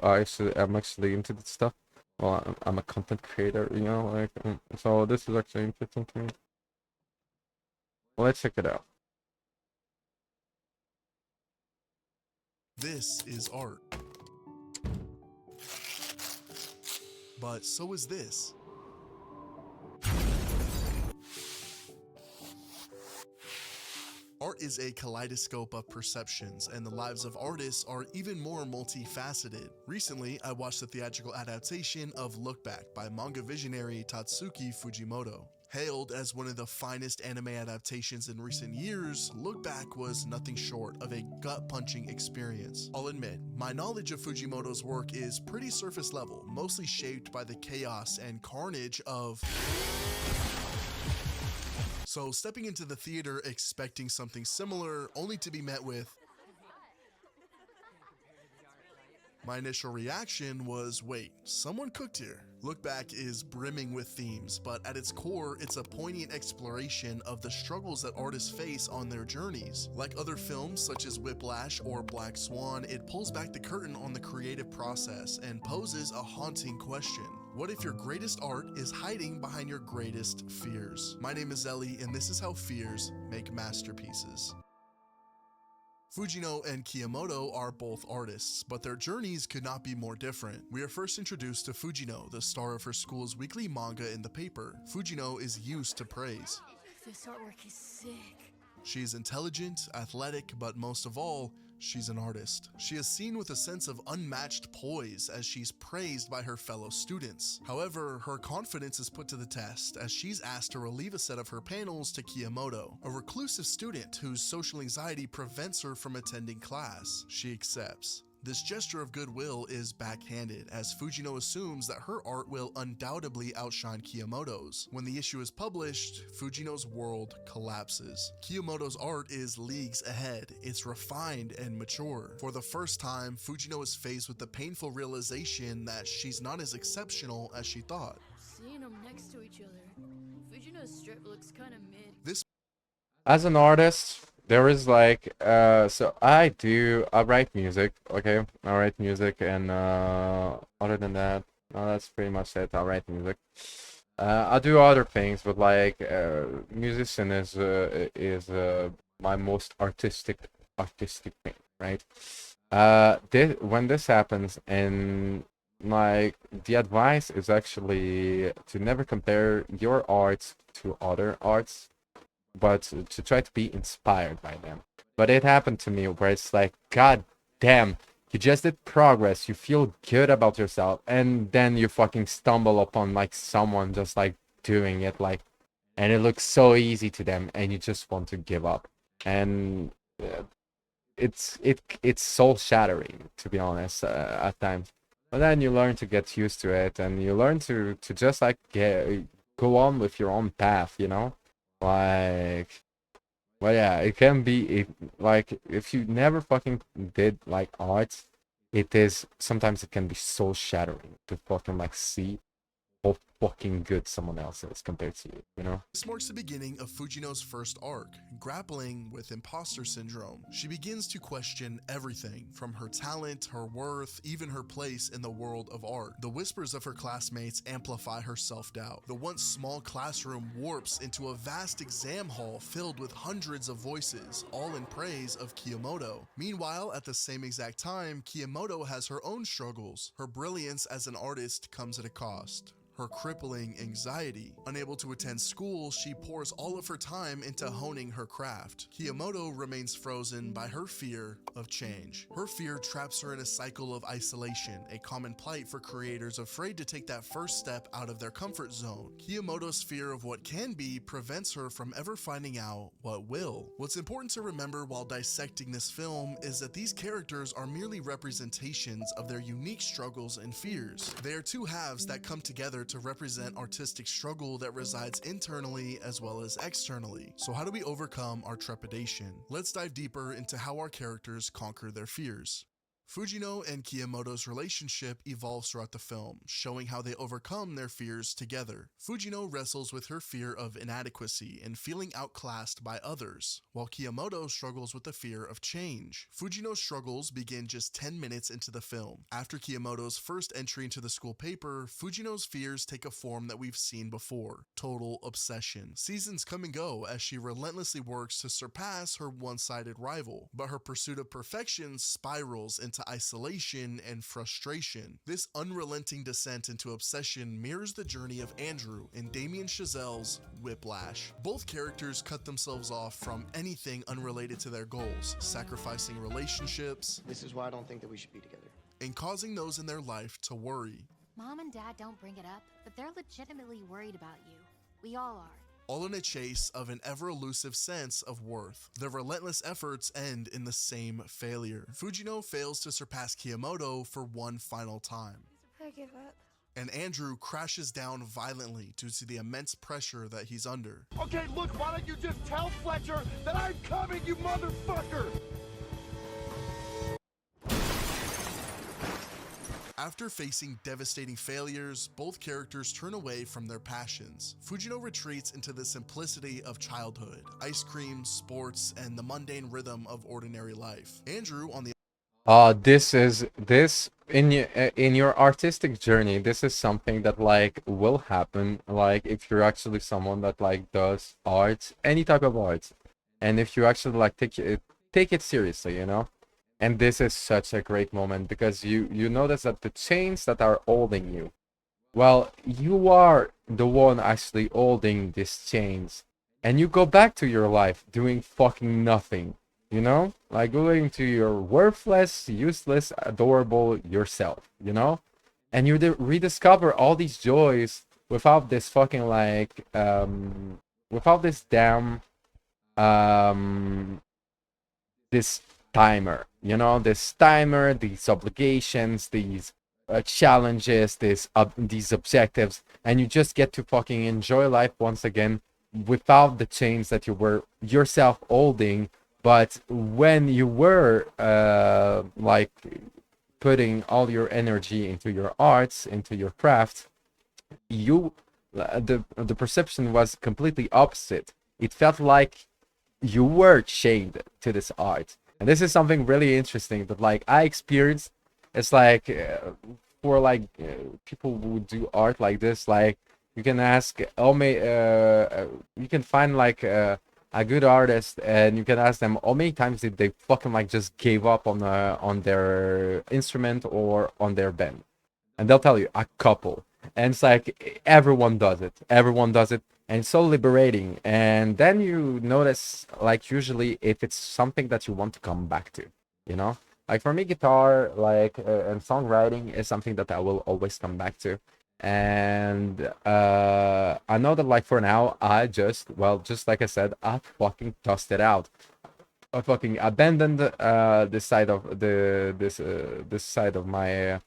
actually into this stuff. Well, I'm a content creator, you know, like so this is actually interesting to me. Well, let's check it out. This is art. But so is this. Art Art is a kaleidoscope of perceptions, and the lives of artists are even more multifaceted. Recently, I watched the theatrical adaptation of Look Back by manga visionary Tatsuki Fujimoto. Hailed as one of the finest anime adaptations in recent years, Look Back was nothing short of a gut-punching experience. I'll admit, my knowledge of Fujimoto's work is pretty surface level, mostly shaped by the chaos and carnage of... So stepping into the theater expecting something similar, only to be met with... My initial reaction was, wait, someone cooked here. Look Back is brimming with themes, but at its core, it's a poignant exploration of the struggles that artists face on their journeys. Like other films such as Whiplash or Black Swan, it pulls back the curtain on the creative process and poses a haunting question. What if your greatest art is hiding behind your greatest fears? My name is Ellie, and this is how fears make masterpieces. Fujino and Kiyomoto are both artists, but their journeys could not be more different. We are first introduced to Fujino, the star of her school's weekly manga in the paper. Fujino is used to praise. This artwork is sick. She's intelligent, athletic, but most of all, she's an artist. She is seen with a sense of unmatched poise as she's praised by her fellow students. However, her confidence is put to the test as she's asked to relieve a set of her panels to Kiyomoto, a reclusive student whose social anxiety prevents her from attending class. She accepts. This gesture of goodwill is backhanded, as Fujino assumes that her art will undoubtedly outshine Kiyomoto's. When the issue is published, Fujino's world collapses. Kiyomoto's art is leagues ahead. It's refined and mature. For the first time, Fujino is faced with the painful realization that she's not as exceptional as she thought. Seeing them next to each other, Fujino's strip looks kind of mid. This As an artist, there is like so I write music, okay? I write music, and other than that, no, that's pretty much it. I write music. I do other things, but like musician is my most artistic thing, right? When this happens, and like the advice is actually to never compare your arts to other arts, but to try to be inspired by them. But it happened to me where it's like, god damn, you just did progress, you feel good about yourself, and then you fucking stumble upon like someone just like doing it, like, and it looks so easy to them, and you just want to give up. And it's soul shattering, to be honest, at times. But then you learn to get used to it, and you learn to just like go on with your own path, you know. Like, well, yeah, it can be like if you never fucking did like arts, sometimes it can be so shattering to fucking like see how fucking good someone else is compared to you, you know? This marks the beginning of Fujino's first arc, grappling with imposter syndrome. She begins to question everything, from her talent, her worth, even her place in the world of art. The whispers of her classmates amplify her self-doubt. The once small classroom warps into a vast exam hall filled with hundreds of voices, all in praise of Kiyomoto. Meanwhile, at the same exact time, Kiyomoto has her own struggles. Her brilliance as an artist comes at a cost. Her crippling anxiety. Unable to attend school, she pours all of her time into honing her craft. Kiyomoto remains frozen by her fear of change. Her fear traps her in a cycle of isolation, a common plight for creators afraid to take that first step out of their comfort zone. Kiyomoto's fear of what can be prevents her from ever finding out what will. What's important to remember while dissecting this film is that these characters are merely representations of their unique struggles and fears. They are two halves that come together to represent artistic struggle that resides internally as well as externally. So how do we overcome our trepidation? Let's dive deeper into how our characters conquer their fears. Fujino and Kiyomoto's relationship evolves throughout the film, showing how they overcome their fears together. Fujino wrestles with her fear of inadequacy and feeling outclassed by others, while Kiyomoto struggles with the fear of change. Fujino's struggles begin just 10 minutes into the film. After Kiyomoto's first entry into the school paper, Fujino's fears take a form that we've seen before: total obsession. Seasons come and go as she relentlessly works to surpass her one-sided rival, but her pursuit of perfection spirals into to isolation and frustration. This unrelenting descent into obsession mirrors the journey of Andrew in Damien Chazelle's Whiplash. Both characters cut themselves off from anything unrelated to their goals, sacrificing relationships. This is why I don't think that we should be together. And causing those in their life to worry. Mom and Dad don't bring it up, but they're legitimately worried about you. We all are. All in a chase of an ever-elusive sense of worth. Their relentless efforts end in the same failure. Fujino fails to surpass Kiyomoto for one final time. I give up. And Andrew crashes down violently due to the immense pressure that he's under. Okay, look, why don't you just tell Fletcher that I'm coming, you motherfucker! After facing devastating failures, both characters turn away from their passions. Fujino retreats into the simplicity of childhood, ice cream, sports, and the mundane rhythm of ordinary life. Andrew, on the this in your artistic journey, this is something that like will happen, like if you're actually someone that like does art, any type of art, and if you actually like take it seriously, you know. And this is such a great moment because you notice that the chains that are holding you, well, you are the one actually holding these chains, and you go back to your life doing fucking nothing, you know, like going to your worthless, useless, adorable yourself, you know, and you rediscover all these joys without this fucking like without this damn this timer, you know, this timer, these obligations, these challenges, these objectives, and you just get to fucking enjoy life once again without the chains that you were yourself holding. But when you were like putting all your energy into your arts, into your craft, you the perception was completely opposite. It felt like you were chained to this art. And this is something really interesting that like I experienced. It's like for like people who do art like this, like you can ask you can find like a good artist and you can ask them how many times did they fucking like just gave up on their instrument or on their band, and they'll tell you a couple. And it's like everyone does it, and it's so liberating. And then you notice, like, usually if it's something that you want to come back to, you know, like for me, guitar, like and songwriting is something that I will always come back to. And I know that like for now I just like I said, I fucking tossed it out. I fucking abandoned this side of this side of my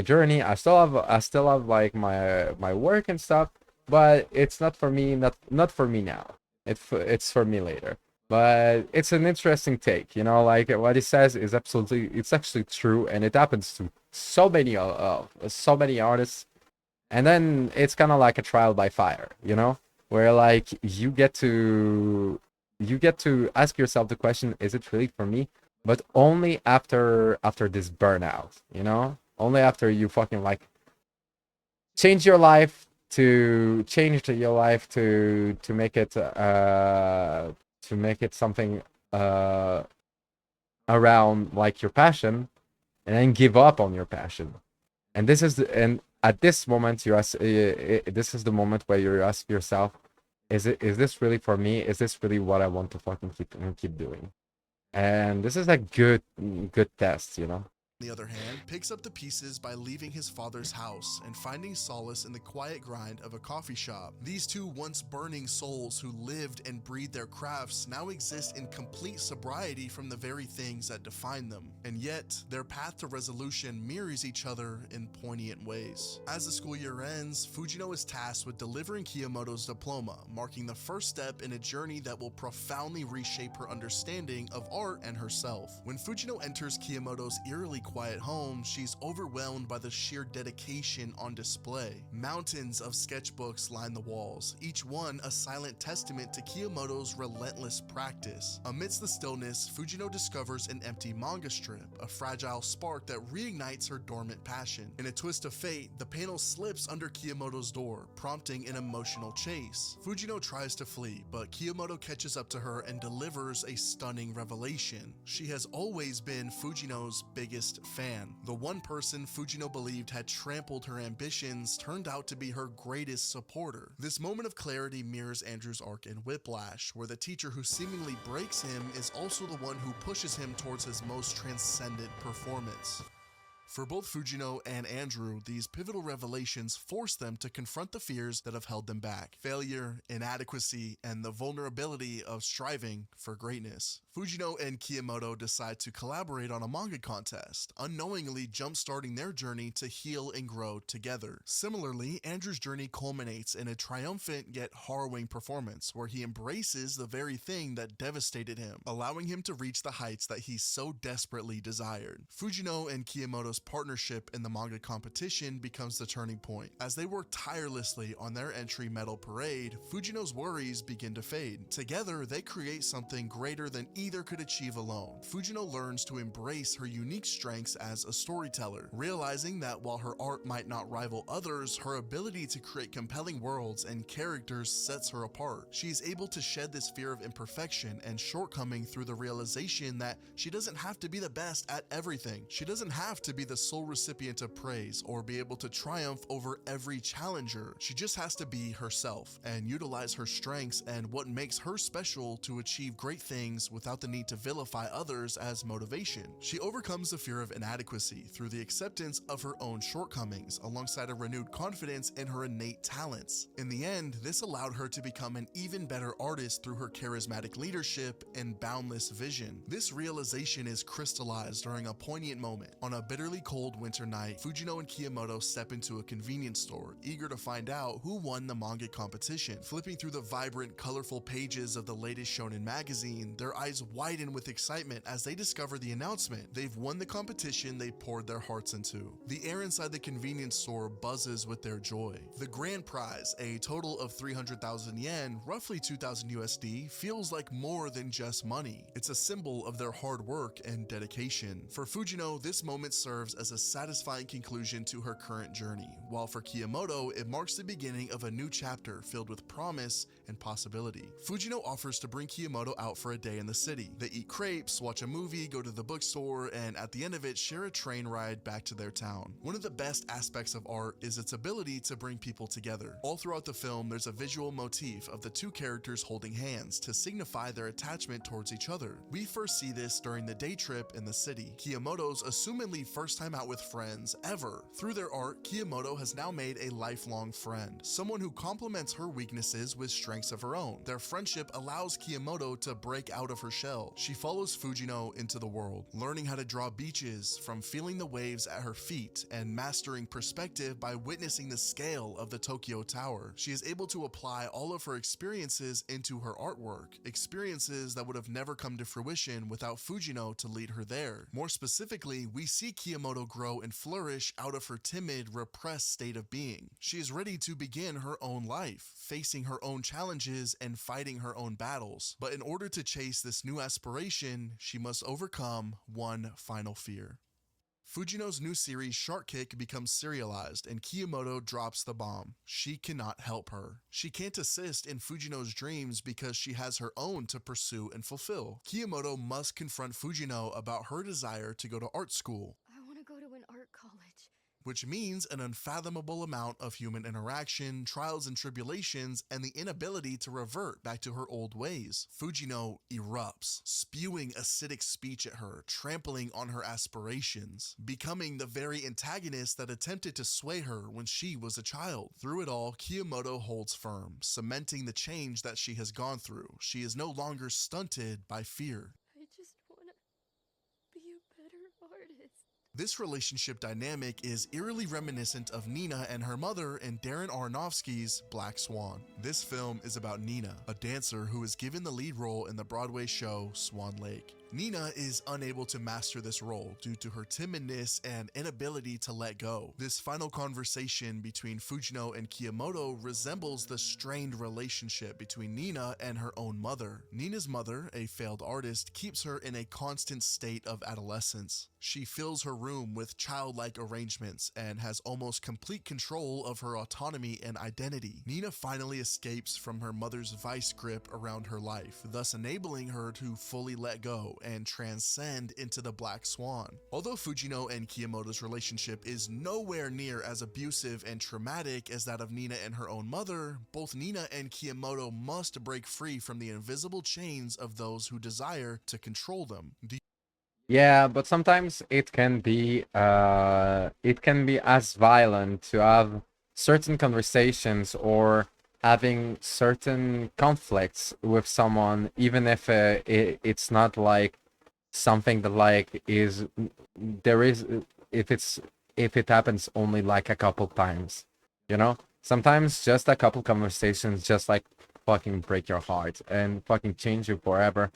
journey. I still have like my work and stuff, but it's not for me, not for me now. It's for me later. But it's an interesting take, you know, like what he says is it's actually true, and it happens to so many artists. And then it's kind of like a trial by fire, you know, where like you get to ask yourself the question, is it really for me? But only after this burnout, you know, only after you fucking like change your life to make it something around like your passion, and then give up on your passion. And at this moment, this is the moment where you ask yourself, is this really for me? Is this really what I want to fucking keep doing? And this is a good test, you know. On the other hand, picks up the pieces by leaving his father's house and finding solace in the quiet grind of a coffee shop. These two once burning souls who lived and breathed their crafts now exist in complete sobriety from the very things that define them. And yet, their path to resolution mirrors each other in poignant ways. As the school year ends, Fujino is tasked with delivering Kiyomoto's diploma, marking the first step in a journey that will profoundly reshape her understanding of art and herself. When Fujino enters Kiyomoto's eerily quiet home, she's overwhelmed by the sheer dedication on display. Mountains of sketchbooks line the walls, each one a silent testament to Kiyomoto's relentless practice. Amidst the stillness, Fujino discovers an empty manga strip, a fragile spark that reignites her dormant passion. In a twist of fate, the panel slips under Kiyomoto's door, prompting an emotional chase. Fujino tries to flee, but Kiyomoto catches up to her and delivers a stunning revelation. She has always been Fujino's biggest biggest fan. The one person Fujino believed had trampled her ambitions turned out to be her greatest supporter. This moment of clarity mirrors Andrew's arc in Whiplash, where the teacher who seemingly breaks him is also the one who pushes him towards his most transcendent performance. For both Fujino and Andrew, these pivotal revelations force them to confront the fears that have held them back: failure, inadequacy, and the vulnerability of striving for greatness. Fujino and Kiyomoto decide to collaborate on a manga contest, unknowingly jump-starting their journey to heal and grow together. Similarly, Andrew's journey culminates in a triumphant yet harrowing performance where he embraces the very thing that devastated him, allowing him to reach the heights that he so desperately desired. Fujino and Kiyomoto's partnership in the manga competition becomes the turning point. As they work tirelessly on their entry medal parade, Fujino's worries begin to fade. Together, they create something greater than either could achieve alone. Fujino learns to embrace her unique strengths as a storyteller, realizing that while her art might not rival others, her ability to create compelling worlds and characters sets her apart. She is able to shed this fear of imperfection and shortcoming through the realization that she doesn't have to be the best at everything. She doesn't have to be the sole recipient of praise or be able to triumph over every challenger. She just has to be herself and utilize her strengths and what makes her special to achieve great things without the need to vilify others as motivation. She overcomes the fear of inadequacy through the acceptance of her own shortcomings alongside a renewed confidence in her innate talents. In the end, this allowed her to become an even better artist through her charismatic leadership and boundless vision. This realization is crystallized during a poignant moment. On a bitterly cold winter night, Fujino and Kiyomoto step into a convenience store, eager to find out who won the manga competition. Flipping through the vibrant, colorful pages of the latest shonen magazine, their eyes widen with excitement as they discover the announcement. They've won the competition they poured their hearts into. The air inside the convenience store buzzes with their joy. The grand prize, a total of 300,000 yen, roughly 2,000 USD, feels like more than just money. It's a symbol of their hard work and dedication. For Fujino, this moment serves as a satisfying conclusion to her current journey, while for Kiyomoto, it marks the beginning of a new chapter filled with promise and possibility. Fujino offers to bring Kiyomoto out for a day in the city. They eat crepes, watch a movie, go to the bookstore, and at the end of it, share a train ride back to their town. One of the best aspects of art is its ability to bring people together. All throughout the film, there's a visual motif of the two characters holding hands to signify their attachment towards each other. We first see this during the day trip in the city. Kiyomoto's assumedly first time out with friends ever. Through their art, Kiyomoto has now made a lifelong friend, someone who complements her weaknesses with strengths of her own. Their friendship allows Kiyomoto to break out of her shell. She follows Fujino into the world, learning how to draw beaches from feeling the waves at her feet and mastering perspective by witnessing the scale of the Tokyo Tower. She is able to apply all of her experiences into her artwork, experiences that would have never come to fruition without Fujino to lead her there. More specifically, we see Kiyomoto grow and flourish out of her timid, repressed state of being. She is ready to begin her own life, facing her own challenges and fighting her own battles. But in order to chase this new aspiration, she must overcome one final fear. Fujino's new series Shark Kick becomes serialized and Kiyomoto drops the bomb. She cannot help her. She can't assist in Fujino's dreams because she has her own to pursue and fulfill. Kiyomoto must confront Fujino about her desire to go to art school. I want to go to an art college. Which means an unfathomable amount of human interaction, trials and tribulations, and the inability to revert back to her old ways. Fujino erupts, spewing acidic speech at her, trampling on her aspirations, becoming the very antagonist that attempted to sway her when she was a child. Through it all, Kiyomoto holds firm, cementing the change that she has gone through. She is no longer stunted by fear. I just want to be a better artist. This relationship dynamic is eerily reminiscent of Nina and her mother in Darren Aronofsky's Black Swan. This film is about Nina, a dancer who is given the lead role in the Broadway show Swan Lake. Nina is unable to master this role due to her timidness and inability to let go. This final conversation between Fujino and Kiyomoto resembles the strained relationship between Nina and her own mother. Nina's mother, a failed artist, keeps her in a constant state of adolescence. She fills her room with childlike arrangements and has almost complete control of her autonomy and identity. Nina finally escapes from her mother's vice grip around her life, thus enabling her to fully let go and transcend into the Black Swan. Although Fujino and Kiyomoto's relationship is nowhere near as abusive and traumatic as that of Nina and her own mother, both Nina and Kiyomoto must break free from the invisible chains of those who desire to control them. Yeah, but sometimes it can be as violent to have certain conversations or having certain conflicts with someone, even if it's not like something that like is there is if it happens only like a couple times, you know. Sometimes just a couple conversations just like fucking break your heart and fucking change you forever,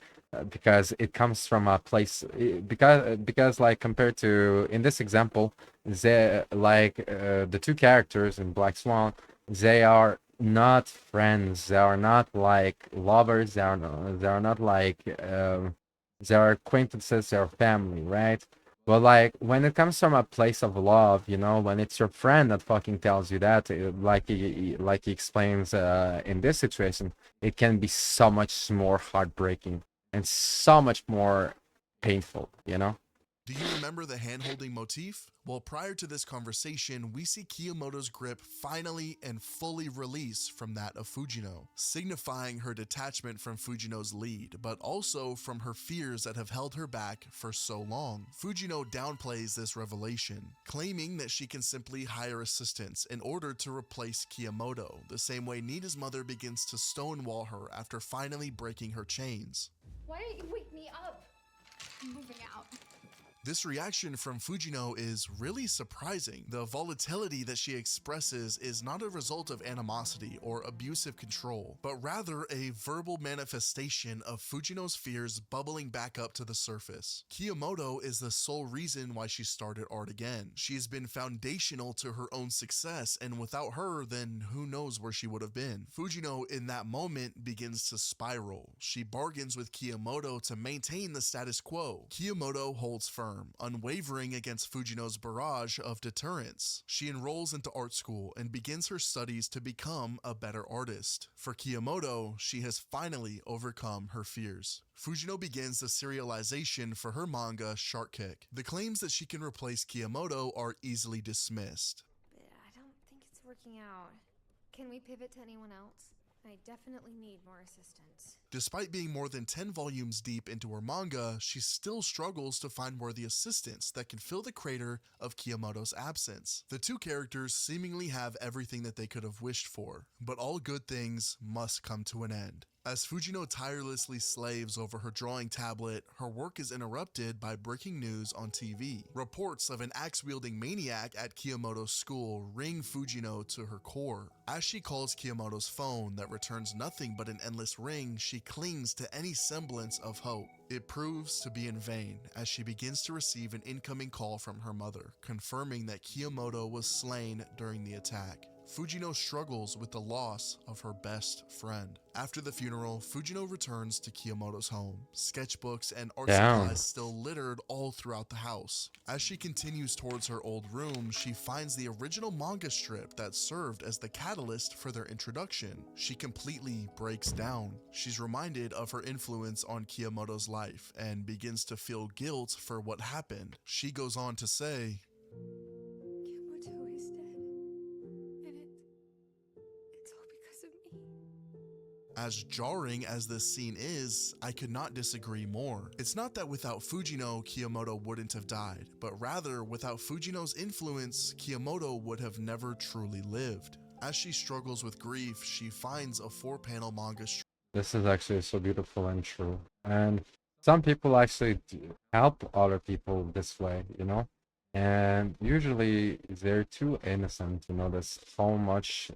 because it comes from a place, because like compared to in this example, the two characters in Black Swan, they are not friends, they are not like lovers, they are not like they are acquaintances, they are family, right? But like when it comes from a place of love, you know, when it's your friend that fucking tells you that, like he explains in this situation, it can be so much more heartbreaking and so much more painful, you know? Do you remember the hand-holding motif? Well, prior to this conversation, we see Kiyomoto's grip finally and fully release from that of Fujino, signifying her detachment from Fujino's lead, but also from her fears that have held her back for so long. Fujino downplays this revelation, claiming that she can simply hire assistants in order to replace Kiyomoto, the same way Nina's mother begins to stonewall her after finally breaking her chains. Why didn't you wake me up? I'm moving out. This reaction from Fujino is really surprising. The volatility that she expresses is not a result of animosity or abusive control, but rather a verbal manifestation of Fujino's fears bubbling back up to the surface. Kiyomoto is the sole reason why she started art again. She has been foundational to her own success, and without her, then who knows where she would have been. Fujino in that moment begins to spiral. She bargains with Kiyomoto to maintain the status quo. Kiyomoto holds firm, unwavering against Fujino's barrage of deterrence. She enrolls into art school and begins her studies to become a better artist. For Kiyomoto, she has finally overcome her fears. Fujino begins the serialization for her manga Shark Kick. The claims that she can replace Kiyomoto are easily dismissed. I don't think it's working out. Can we pivot to anyone else? I definitely need more assistance. Despite being more than 10 volumes deep into her manga, she still struggles to find worthy assistants that can fill the crater of Kiyomoto's absence. The two characters seemingly have everything that they could have wished for, but all good things must come to an end. As Fujino tirelessly slaves over her drawing tablet, her work is interrupted by breaking news on TV. Reports of an axe-wielding maniac at Kiyomoto's school wring Fujino to her core. As she calls Kiyomoto's phone that returns nothing but an endless ring, she clings to any semblance of hope. It proves to be in vain, as she begins to receive an incoming call from her mother, confirming that Kiyomoto was slain during the attack. Fujino struggles with the loss of her best friend. After the funeral, Fujino returns to Kiyomoto's home. Sketchbooks and art supplies still littered all throughout the house. As she continues towards her old room, she finds the original manga strip that served as the catalyst for their introduction. She completely breaks down. She's reminded of her influence on Kiyomoto's life and begins to feel guilt for what happened. She goes on to say, Kiyomoto is dead. And it's all because of me. As jarring as this scene is, I could not disagree more. It's not that without Fujino, Kiyomoto wouldn't have died, but rather without Fujino's influence, Kiyomoto would have never truly lived. As she struggles with grief, she finds a 4-panel manga strip. This is actually so beautiful and true. And some people actually help other people this way, you know? And usually they're too innocent to notice how much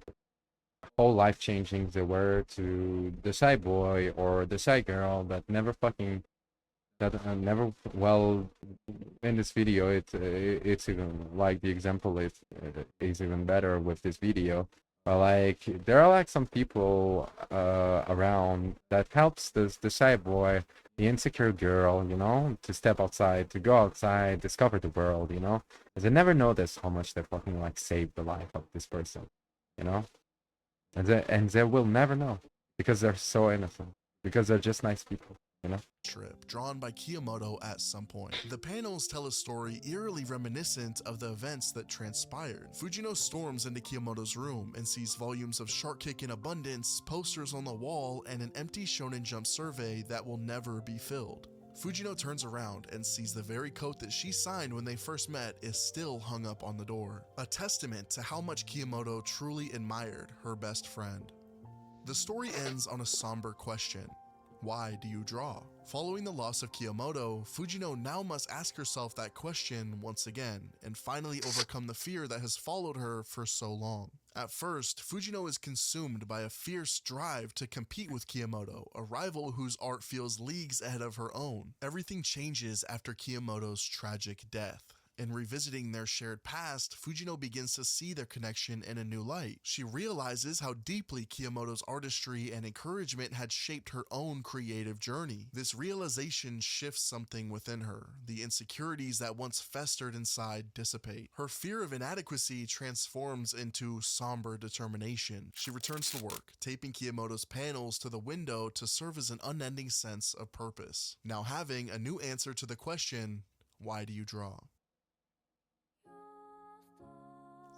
whole life changing they were to the shy boy or the shy girl that never fucking never well in this video it's even like the example is even better with this video, but like there are like some people around that helps the shy boy, the insecure girl, you know, to step outside, to go outside, discover the world, you know, because they never notice how much they fucking like saved the life of this person, you know. And they will never know because they're so innocent, because they're just nice people. you know? Strip drawn by Kiyomoto at some point. The panels tell a story eerily reminiscent of the events that transpired. Fujino storms into Kiyomoto's room and sees volumes of Shark Kick in abundance, posters on the wall, and an empty Shonen Jump survey that will never be filled. Fujino turns around and sees the very coat that she signed when they first met is still hung up on the door, a testament to how much Kiyomoto truly admired her best friend. The story ends on a somber question. Why do you draw? Following the loss of Kiyomoto, Fujino now must ask herself that question once again, and finally overcome the fear that has followed her for so long. At first, Fujino is consumed by a fierce drive to compete with Kiyomoto, a rival whose art feels leagues ahead of her own. Everything changes after Kiyomoto's tragic death. In revisiting their shared past, Fujino begins to see their connection in a new light. She realizes how deeply Kiyomoto's artistry and encouragement had shaped her own creative journey. This realization shifts something within her. The insecurities that once festered inside dissipate. Her fear of inadequacy transforms into somber determination. She returns to work, taping Kiyomoto's panels to the window to serve as an unending sense of purpose. Now having a new answer to the question, why do you draw?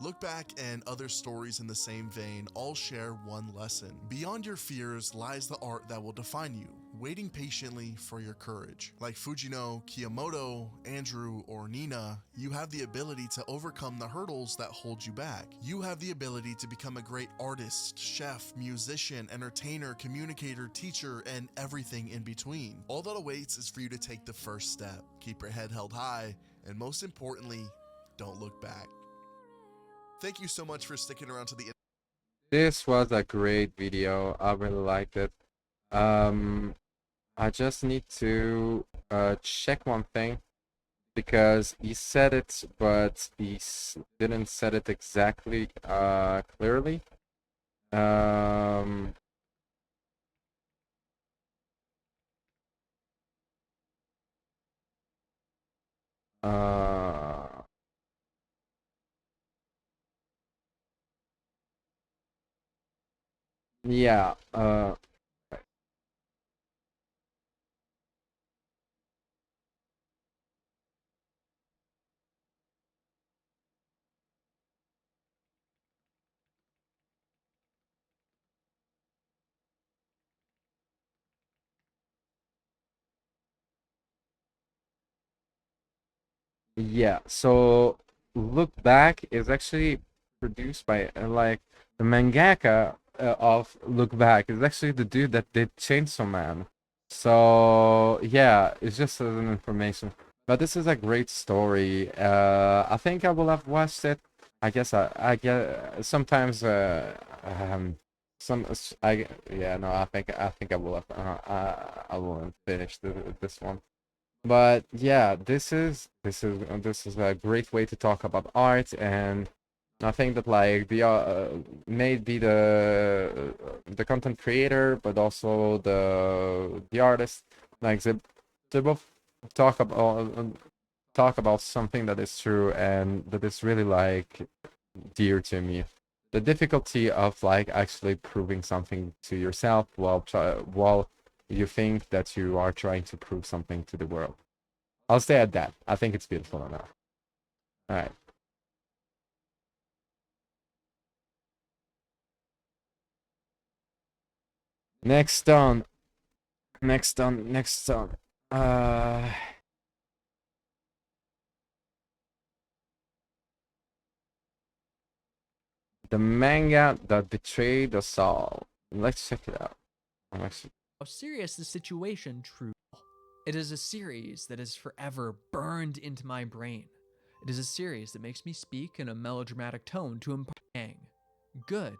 Look Back and other stories in the same vein all share one lesson. Beyond your fears lies the art that will define you, waiting patiently for your courage. Like Fujino, Kiyomoto, Andrew, or Nina, you have the ability to overcome the hurdles that hold you back. You have the ability to become a great artist, chef, musician, entertainer, communicator, teacher, and everything in between. All that awaits is for you to take the first step. Keep your head held high, and most importantly, don't look back. Thank you so much for sticking around to the end. This was a great video. I really liked it. I just need to check one thing because he said it, but he didn't said it exactly clearly. Uh, yeah. Yeah, so Look Back is actually produced by like the mangaka of Look Back is actually the dude that did Chainsaw Man. So yeah, it's just as an information. But this is a great story. I think I will have watched it. I guess I get sometimes some I yeah no I think I will have I will finish this one. But yeah, this is a great way to talk about art, and I think that like maybe the content creator, but also the artist, like they both talk about talk about something that is true and that is really like dear to me. The difficulty of like actually proving something to yourself while you think that you are trying to prove something to the world. I'll stay at that. I think it's beautiful enough. All right. Next on. Next on. Next on. The manga that betrayed us all. Let's check it out. How serious the situation truly. It is a series that is forever burned into my brain. It is a series that makes me speak in a melodramatic tone to impart yang, good,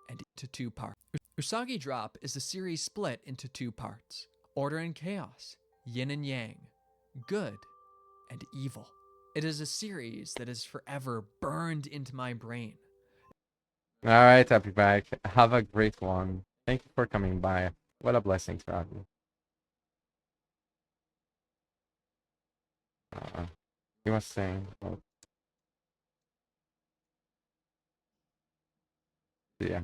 and into two parts. Usagi Drop is a series split into two parts: Order and Chaos, Yin and Yang, good, and evil. It is a series that is forever burned into my brain. All right, I'll be back. Have a great one. Thank you for coming by. What a blessing to have you. You were saying. Well, yeah.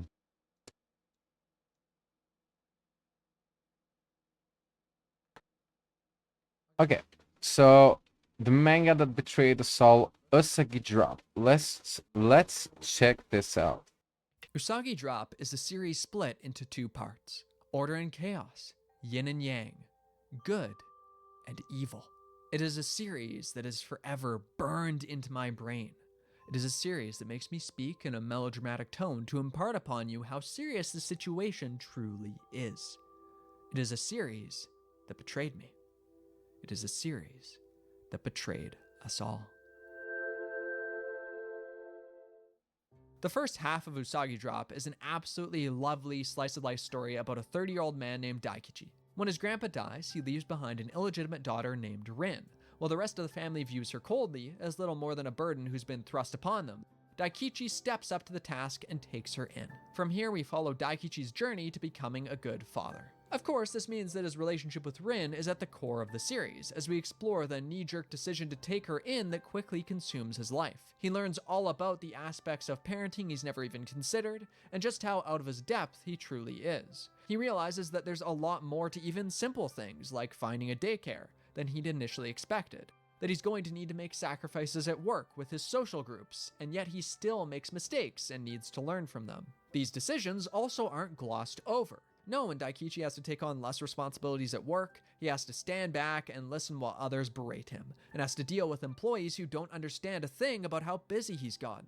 Okay, so the manga that betrayed us all, Usagi Drop. Let's check this out. Usagi Drop is a series split into two parts: Order and Chaos, Yin and Yang, Good and Evil. It is a series that is forever burned into my brain. It is a series that makes me speak in a melodramatic tone to impart upon you how serious the situation truly is. It is a series that betrayed me. It is a series that betrayed us all. The first half of Usagi Drop is an absolutely lovely slice-of-life story about a 30-year-old man named Daikichi. When his grandpa dies, he leaves behind an illegitimate daughter named Rin. While the rest of the family views her coldly, as little more than a burden who's been thrust upon them, Daikichi steps up to the task and takes her in. From here, we follow Daikichi's journey to becoming a good father. Of course, this means that his relationship with Rin is at the core of the series, as we explore the knee-jerk decision to take her in that quickly consumes his life. He learns all about the aspects of parenting he's never even considered, and just how out of his depth he truly is. He realizes that there's a lot more to even simple things like finding a daycare than he'd initially expected. That he's going to need to make sacrifices at work with his social groups, and yet he still makes mistakes and needs to learn from them. These decisions also aren't glossed over. No, when Daikichi has to take on less responsibilities at work, he has to stand back and listen while others berate him, and has to deal with employees who don't understand a thing about how busy he's gotten.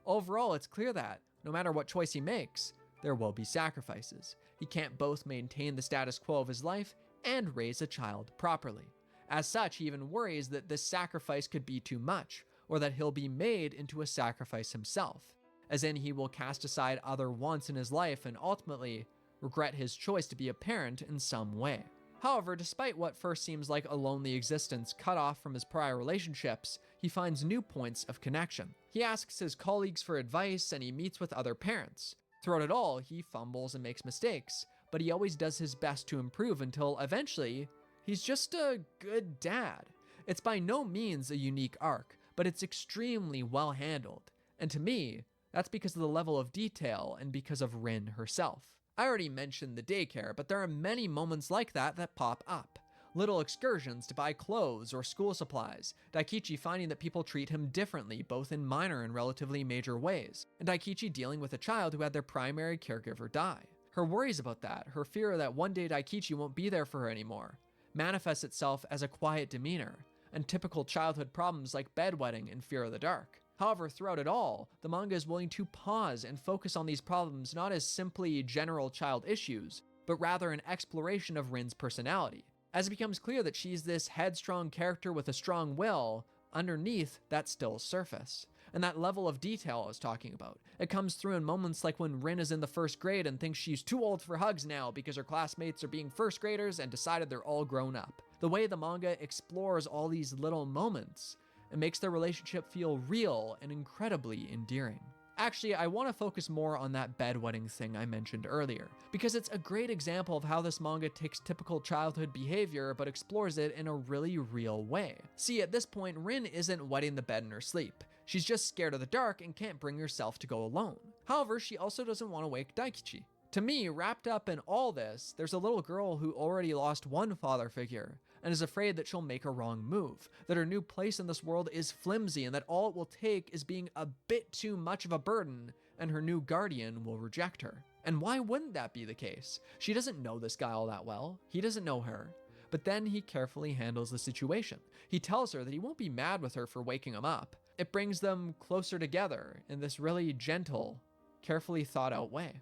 Overall, it's clear that, no matter what choice he makes, there will be sacrifices. He can't both maintain the status quo of his life and raise a child properly. As such, he even worries that this sacrifice could be too much, or that he'll be made into a sacrifice himself, as in he will cast aside other wants in his life and ultimately regret his choice to be a parent in some way. However, despite what first seems like a lonely existence cut off from his prior relationships, he finds new points of connection. He asks his colleagues for advice and he meets with other parents. Throughout it all, he fumbles and makes mistakes, but he always does his best to improve until eventually, he's just a good dad. It's by no means a unique arc, but it's extremely well handled. And to me, that's because of the level of detail and because of Rin herself. I already mentioned the daycare, but there are many moments like that pop up. Little excursions to buy clothes or school supplies, Daikichi finding that people treat him differently, both in minor and relatively major ways, and Daikichi dealing with a child who had their primary caregiver die. Her worries about that, her fear that one day Daikichi won't be there for her anymore, manifests itself as a quiet demeanor, and typical childhood problems like bedwetting and fear of the dark. However, throughout it all, the manga is willing to pause and focus on these problems not as simply general child issues, but rather an exploration of Rin's personality. As it becomes clear that she's this headstrong character with a strong will, underneath that still surface. And that level of detail I was talking about, it comes through in moments like when Rin is in the first grade and thinks she's too old for hugs now because her classmates are being first graders and decided they're all grown up. The way the manga explores all these little moments, it makes their relationship feel real and incredibly endearing. Actually, I want to focus more on that bedwetting thing I mentioned earlier, because it's a great example of how this manga takes typical childhood behavior but explores it in a really real way. See, at this point, Rin isn't wetting the bed in her sleep. She's just scared of the dark and can't bring herself to go alone. However, she also doesn't want to wake Daikichi. To me, wrapped up in all this, there's a little girl who already lost one father figure and is afraid that she'll make a wrong move, that her new place in this world is flimsy and that all it will take is being a bit too much of a burden and her new guardian will reject her. And why wouldn't that be the case? She doesn't know this guy all that well. He doesn't know her. But then he carefully handles the situation. He tells her that he won't be mad with her for waking him up. It brings them closer together in this really gentle, carefully thought out way.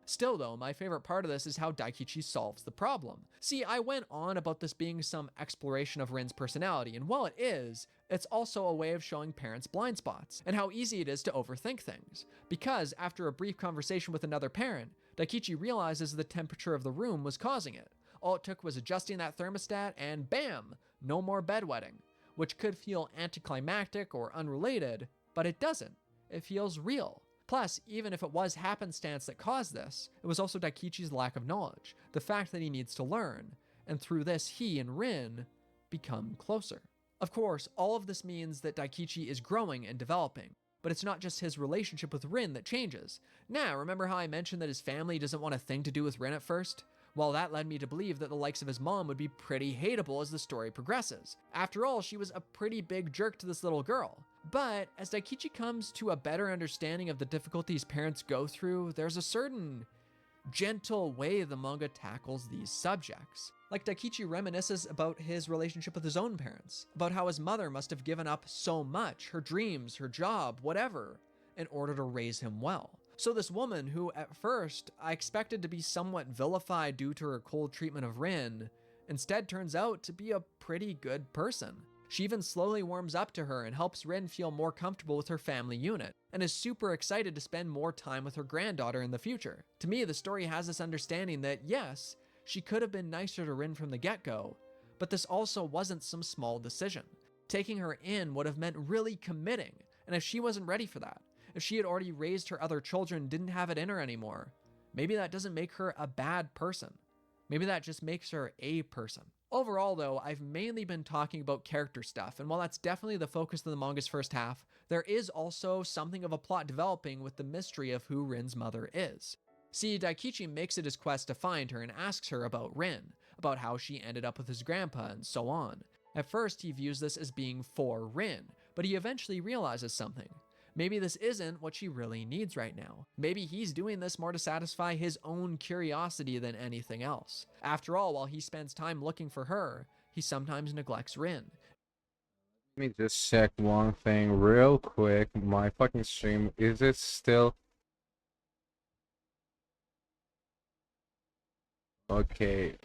Still though, my favorite part of this is how Daikichi solves the problem. See, I went on about this being some exploration of Rin's personality, and while it is, it's also a way of showing parents blind spots, and how easy it is to overthink things. Because after a brief conversation with another parent, Daikichi realizes the temperature of the room was causing it. All it took was adjusting that thermostat and bam, no more bedwetting, which could feel anticlimactic or unrelated, but it doesn't. It feels real. Plus, even if it was happenstance that caused this, it was also Daikichi's lack of knowledge, the fact that he needs to learn, and through this he and Rin become closer. Of course, all of this means that Daikichi is growing and developing, but it's not just his relationship with Rin that changes. Now, remember how I mentioned that his family doesn't want a thing to do with Rin at first? Well, that led me to believe that the likes of his mom would be pretty hateable as the story progresses. After all, she was a pretty big jerk to this little girl. But as Daikichi comes to a better understanding of the difficulties parents go through, there's a certain gentle way the manga tackles these subjects. Like Daikichi reminisces about his relationship with his own parents, about how his mother must have given up so much, her dreams, her job, whatever, in order to raise him well. So this woman, who at first I expected to be somewhat vilified due to her cold treatment of Rin, instead turns out to be a pretty good person. She even slowly warms up to her and helps Rin feel more comfortable with her family unit, and is super excited to spend more time with her granddaughter in the future. To me, the story has this understanding that yes, she could have been nicer to Rin from the get-go, but this also wasn't some small decision. Taking her in would have meant really committing, and if she wasn't ready for that, if she had already raised her other children, didn't have it in her anymore, maybe that doesn't make her a bad person. Maybe that just makes her a person. Overall though, I've mainly been talking about character stuff, and while that's definitely the focus of the manga's first half, there is also something of a plot developing with the mystery of who Rin's mother is. See, Daikichi makes it his quest to find her and asks her about Rin, about how she ended up with his grandpa and so on. At first he views this as being for Rin, but he eventually realizes something. Maybe this isn't what she really needs right now. Maybe he's doing this more to satisfy his own curiosity than anything else. After all, while he spends time looking for her, he sometimes neglects Rin. Let me just check one thing real quick. My fucking stream, is it still... Okay,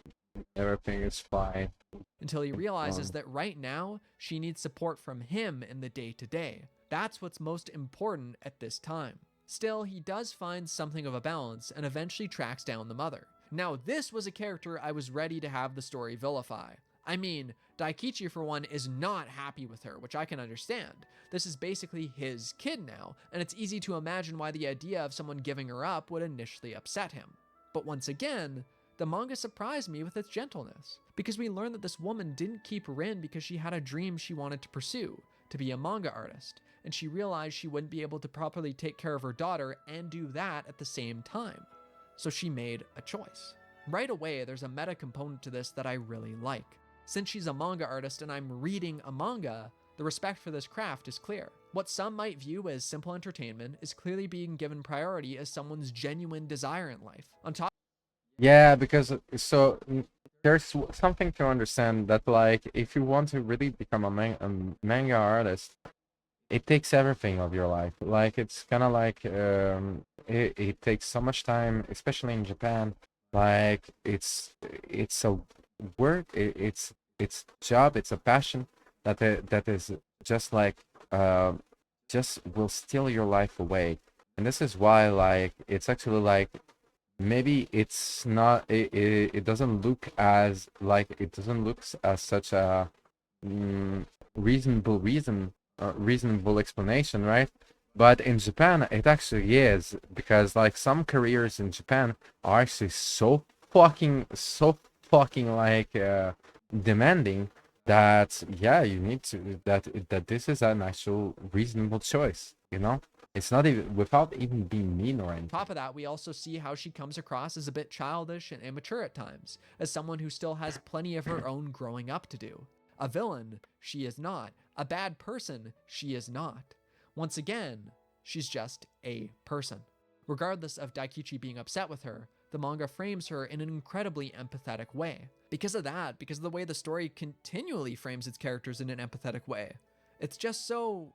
everything is fine. Until he realizes that right now, she needs support from him in the day-to-day. That's what's most important at this time. Still, he does find something of a balance and eventually tracks down the mother. Now, this was a character I was ready to have the story vilify. I mean, Daikichi for one is not happy with her, which I can understand. This is basically his kid now, and it's easy to imagine why the idea of someone giving her up would initially upset him. But once again, the manga surprised me with its gentleness, because we learn that this woman didn't keep Rin because she had a dream she wanted to pursue, to be a manga artist, and she realized she wouldn't be able to properly take care of her daughter and do that at the same time. So she made a choice. Right away, there's a meta component to this that I really like. Since she's a manga artist and I'm reading a manga, the respect for this craft is clear. What some might view as simple entertainment is clearly being given priority as someone's genuine desire in life. On top Yeah, because so there's something to understand that, like, if you want to really become a manga artist, it takes everything of your life. Like, it's kind of like it takes so much time, especially in Japan. Like, it's a work, it's job, it's a passion that is just like just will steal your life away. And this is why, like, it's actually like, maybe it's not, it doesn't look as like, it doesn't look as such a reasonable explanation, right? But in Japan it actually is, because like some careers in Japan are actually so fucking like demanding that, yeah, you need to, that this is an actual reasonable choice, you know? It's not even, without even being mean or anything. On top of that, we also see how she comes across as a bit childish and immature at times, as someone who still has plenty of her own growing up to do. A villain, she is not. A bad person, she is not. Once again, she's just a person. Regardless of Daikichi being upset with her, the manga frames her in an incredibly empathetic way. Because of that, because of the way the story continually frames its characters in an empathetic way, it's just so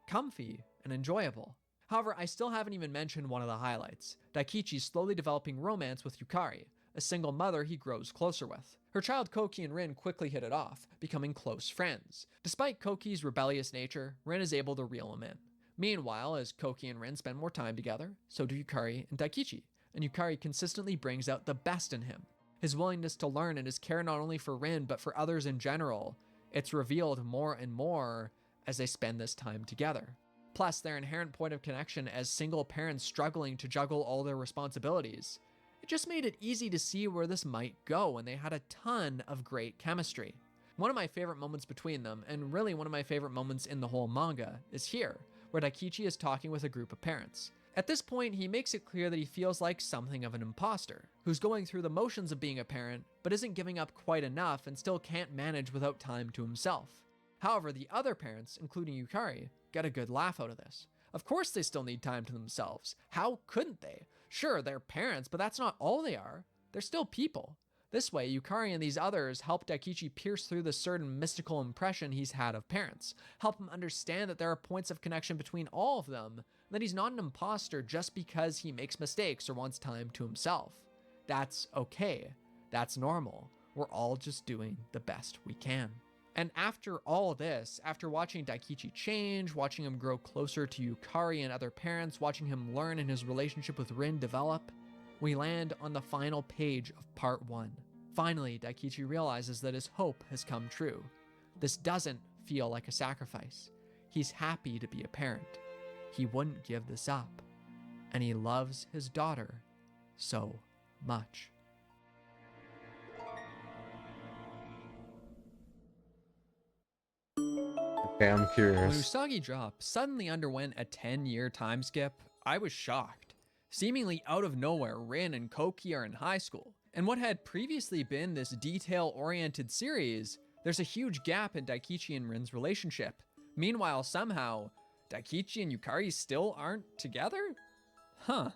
comfy and enjoyable. However, I still haven't even mentioned one of the highlights: Daikichi's slowly developing romance with Yukari, a single mother he grows closer with. Her child Koki and Rin quickly hit it off, becoming close friends. Despite Koki's rebellious nature, Rin is able to reel him in. Meanwhile, as Koki and Rin spend more time together, so do Yukari and Daikichi, and Yukari consistently brings out the best in him. His willingness to learn and his care not only for Rin, but for others in general, it's revealed more and more as they spend this time together. Plus, their inherent point of connection as single parents struggling to juggle all their responsibilities, it just made it easy to see where this might go, and they had a ton of great chemistry. One of my favorite moments between them, and really one of my favorite moments in the whole manga, is here, where Daikichi is talking with a group of parents. At this point, he makes it clear that he feels like something of an imposter, who's going through the motions of being a parent, but isn't giving up quite enough and still can't manage without time to himself. However, the other parents, including Yukari, get a good laugh out of this. Of course they still need time to themselves. How couldn't they? Sure, they're parents, but that's not all they are. They're still people. This way, Yukari and these others help Daikichi pierce through the certain mystical impression he's had of parents, help him understand that there are points of connection between all of them, and that he's not an imposter just because he makes mistakes or wants time to himself. That's okay. That's normal. We're all just doing the best we can. And after all this, after watching Daikichi change, watching him grow closer to Yukari and other parents, watching him learn and his relationship with Rin develop, we land on the final page of part 1. Finally, Daikichi realizes that his hope has come true. This doesn't feel like a sacrifice. He's happy to be a parent. He wouldn't give this up. And he loves his daughter so much. Okay, I'm When curious. Usagi Drop suddenly underwent a 10-year time skip, I was shocked. Seemingly out of nowhere, Rin and Koki are in high school. And what had previously been this detail-oriented series, there's a huge gap in Daikichi and Rin's relationship. Meanwhile, somehow, Daikichi and Yukari still aren't together? Huh.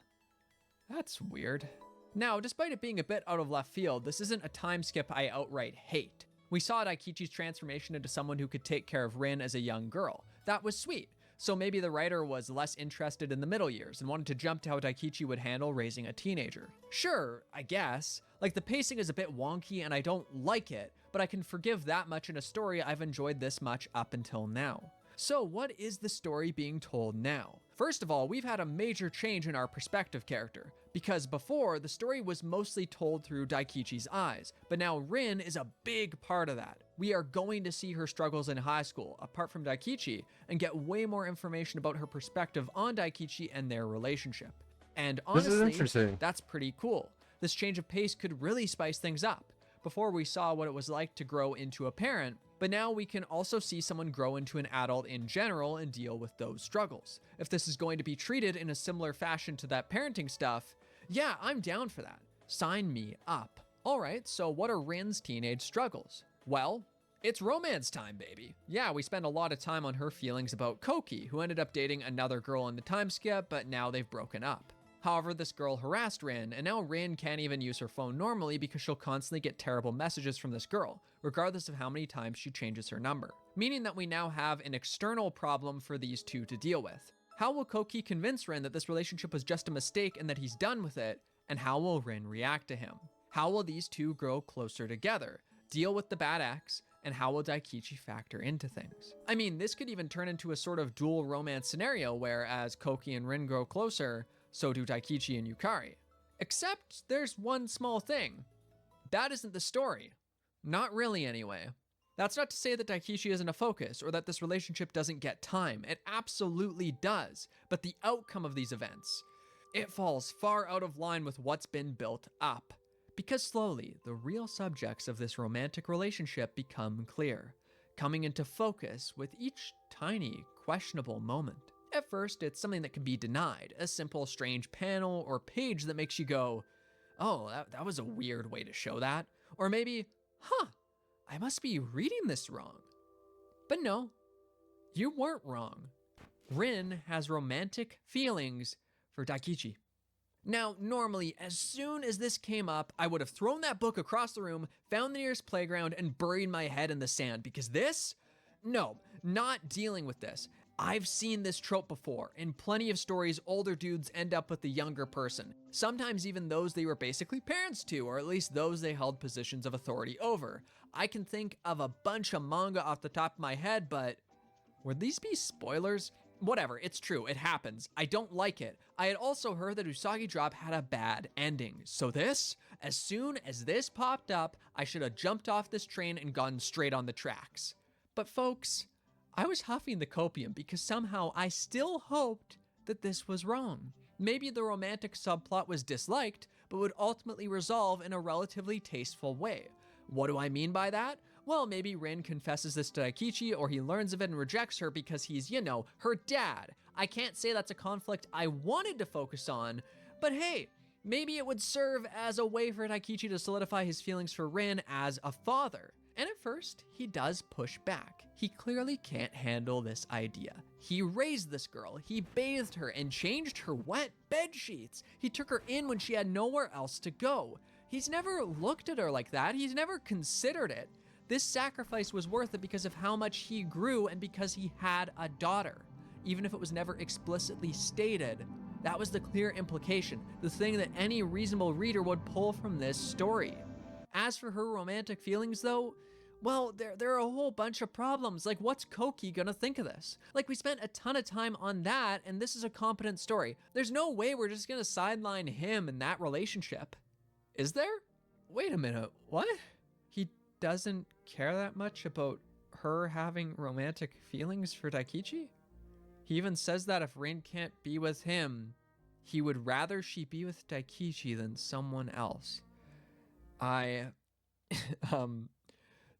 That's weird. Now, despite it being a bit out of left field, this isn't a time skip I outright hate. We saw Daikichi's transformation into someone who could take care of Rin as a young girl. That was sweet. So maybe the writer was less interested in the middle years and wanted to jump to how Daikichi would handle raising a teenager. Sure, I guess. Like, the pacing is a bit wonky and I don't like it, but I can forgive that much in a story I've enjoyed this much up until now. So what is the story being told now? First of all, we've had a major change in our perspective character, because before, the story was mostly told through Daikichi's eyes, but now Rin is a big part of that. We are going to see her struggles in high school, apart from Daikichi, and get way more information about her perspective on Daikichi and their relationship. And This is honestly, interesting. that's pretty cool. This change of pace could really spice things up. Before, we saw what it was like to grow into a parent, but now we can also see someone grow into an adult in general and deal with those struggles. If this is going to be treated in a similar fashion to that parenting stuff, yeah, I'm down for that. Sign me up. All right, so what are Rin's teenage struggles? Well, it's romance time, baby. Yeah, we spend a lot of time on her feelings about Koki, who ended up dating another girl in the time skip, but now they've broken up. However, this girl harassed Rin, and now Rin can't even use her phone normally because she'll constantly get terrible messages from this girl, regardless of how many times she changes her number. Meaning that we now have an external problem for these two to deal with. How will Koki convince Rin that this relationship was just a mistake and that he's done with it? And how will Rin react to him? How will these two grow closer together, deal with the bad ex, and how will Daikichi factor into things? I mean, this could even turn into a sort of dual romance scenario where as Koki and Rin grow closer, so do Daikichi and Yukari. Except there's one small thing. That isn't the story. Not really, anyway. That's not to say that Daikichi isn't a focus or that this relationship doesn't get time. It absolutely does. But the outcome of these events, it falls far out of line with what's been built up. Because slowly, the real subjects of this romantic relationship become clear, coming into focus with each tiny, questionable moment. At first, it's something that can be denied, a simple strange panel or page that makes you go, oh, that was a weird way to show that. Or maybe, huh, I must be reading this wrong. But no, you weren't wrong. Rin has romantic feelings for Daikichi. Now, normally, as soon as this came up, I would have thrown that book across the room, found the nearest playground, and buried my head in the sand, because this? No, not dealing with this. I've seen this trope before. In plenty of stories, older dudes end up with the younger person. Sometimes even those they were basically parents to, or at least those they held positions of authority over. I can think of a bunch of manga off the top of my head, but would these be spoilers? Whatever, it's true, it happens. I don't like it. I had also heard that Usagi Drop had a bad ending. So this, as soon as this popped up, I should have jumped off this train and gone straight on the tracks. But folks, I was huffing the copium because somehow I still hoped that this was wrong. Maybe the romantic subplot was disliked, but would ultimately resolve in a relatively tasteful way. What do I mean by that? Well, maybe Rin confesses this to Daikichi, or he learns of it and rejects her because he's, you know, her dad. I can't say that's a conflict I wanted to focus on, but hey, maybe it would serve as a way for Daikichi to solidify his feelings for Rin as a father. And at first, he does push back. He clearly can't handle this idea. He raised this girl, he bathed her and changed her wet bed sheets. He took her in when she had nowhere else to go. He's never looked at her like that. He's never considered it. This sacrifice was worth it because of how much he grew and because he had a daughter. Even if it was never explicitly stated, that was the clear implication, the thing that any reasonable reader would pull from this story. As for her romantic feelings though, well, there are a whole bunch of problems. Like, what's Koki gonna think of this? Like, we spent a ton of time on that, and this is a competent story. There's no way we're just gonna sideline him in that relationship. Is there? Wait a minute, what? He doesn't care that much about her having romantic feelings for Daikichi? He even says that if Rin can't be with him, he would rather she be with Daikichi than someone else.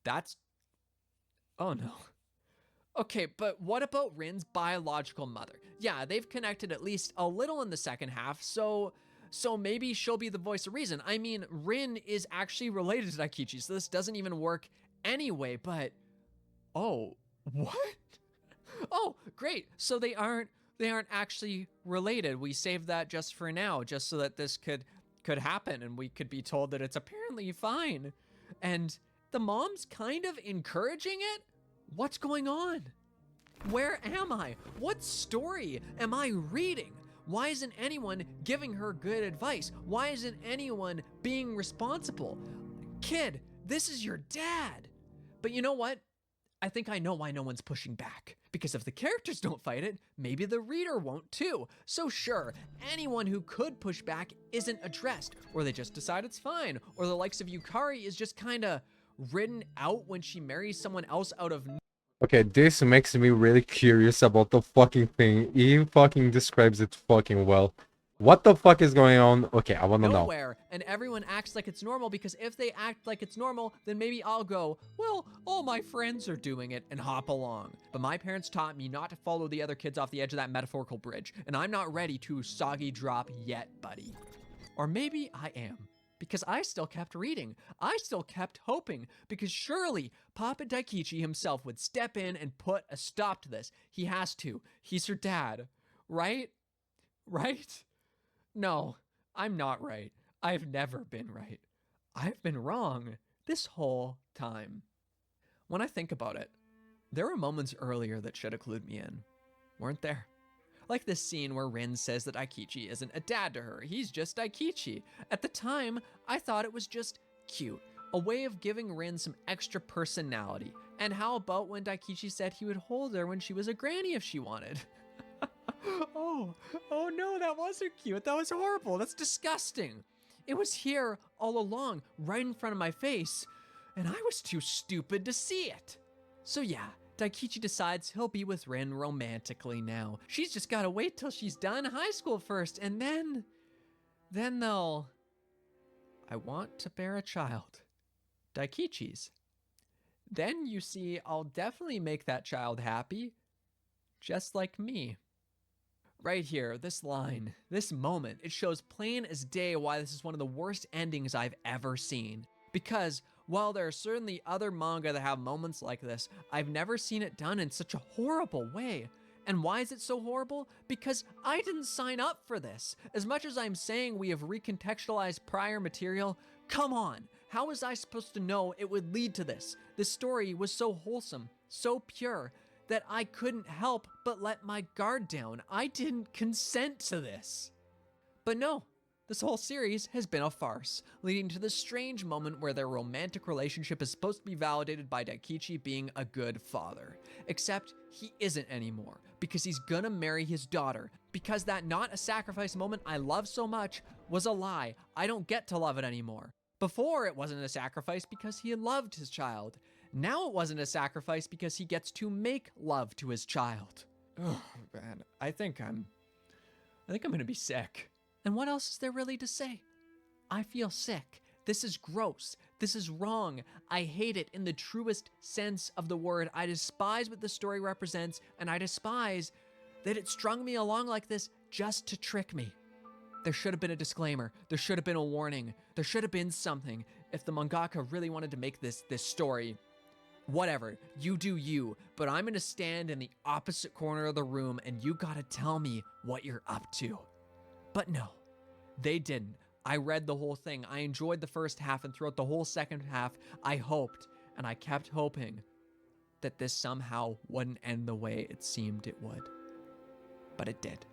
That's... Oh no. Okay, but what about Rin's biological mother? Yeah, they've connected at least a little in the second half, so maybe she'll be the voice of reason. I mean, Rin is actually related to Daikichi, so this doesn't even work anyway, but... Oh, what? Oh, great. So they aren't actually related. We saved that just for now, just so that this could happen and we could be told that it's apparently fine. And the mom's kind of encouraging it? What's going on? Where am I? What story am I reading? Why isn't anyone giving her good advice? Why isn't anyone being responsible? Kid, this is your dad. But you know what? I think I know why no one's pushing back. Because if the characters don't fight it, maybe the reader won't too. So sure, anyone who could push back isn't addressed, or they just decide it's fine, or the likes of Yukari is just kinda written out when she marries someone else out of... Okay, this makes me really curious about the fucking thing. He fucking describes it fucking well. What the fuck is going on? Okay, I wanna know. Nowhere, and everyone acts like it's normal, because if they act like it's normal, then maybe I'll go, well, all my friends are doing it, and hop along. But my parents taught me not to follow the other kids off the edge of that metaphorical bridge, and I'm not ready to soggy drop yet, buddy. Or maybe I am, because I still kept reading. I still kept hoping, because surely Papa Daikichi himself would step in and put a stop to this. He has to. He's her dad, right? Right? No, I'm not right. I've never been right. I've been wrong this whole time. When I think about it, there were moments earlier that should have clued me in, weren't there? Like this scene where Rin says that Daikichi isn't a dad to her, he's just Daikichi. At the time, I thought it was just cute, a way of giving Rin some extra personality. And how about when Daikichi said he would hold her when she was a granny if she wanted? Oh no, that wasn't cute. That was horrible. That's disgusting. It was here all along, right in front of my face, and I was too stupid to see it. So yeah, Daikichi decides he'll be with Rin romantically now. She's just gotta wait till she's done high school first, and then they'll... I want to bear a child. Daikichi's. Then, you see, I'll definitely make that child happy. Just like me. Right here, this line, this moment, it shows plain as day why this is one of the worst endings I've ever seen. Because, while there are certainly other manga that have moments like this, I've never seen it done in such a horrible way. And why is it so horrible? Because I didn't sign up for this. As much as I'm saying we have recontextualized prior material, come on, how was I supposed to know it would lead to this? This story was so wholesome, so pure, that I couldn't help but let my guard down. I didn't consent to this. But no, this whole series has been a farce, leading to this strange moment where their romantic relationship is supposed to be validated by Daikichi being a good father. Except he isn't anymore, because he's gonna marry his daughter, because that not a sacrifice moment I love so much was a lie. I don't get to love it anymore. Before, it wasn't a sacrifice because he loved his child. Now it wasn't a sacrifice because he gets to make love to his child. Oh man, I think I'm gonna be sick. And what else is there really to say? I feel sick. This is gross. This is wrong. I hate it in the truest sense of the word. I despise what the story represents, and I despise that it strung me along like this just to trick me. There should have been a disclaimer. There should have been a warning. There should have been something. If the mangaka really wanted to make this story, whatever, you do you, but I'm gonna stand in the opposite corner of the room and you gotta tell me what you're up to. But no, they didn't. I read the whole thing. I enjoyed the first half, and throughout the whole second half, I hoped, and I kept hoping, that this somehow wouldn't end the way it seemed it would. But it did.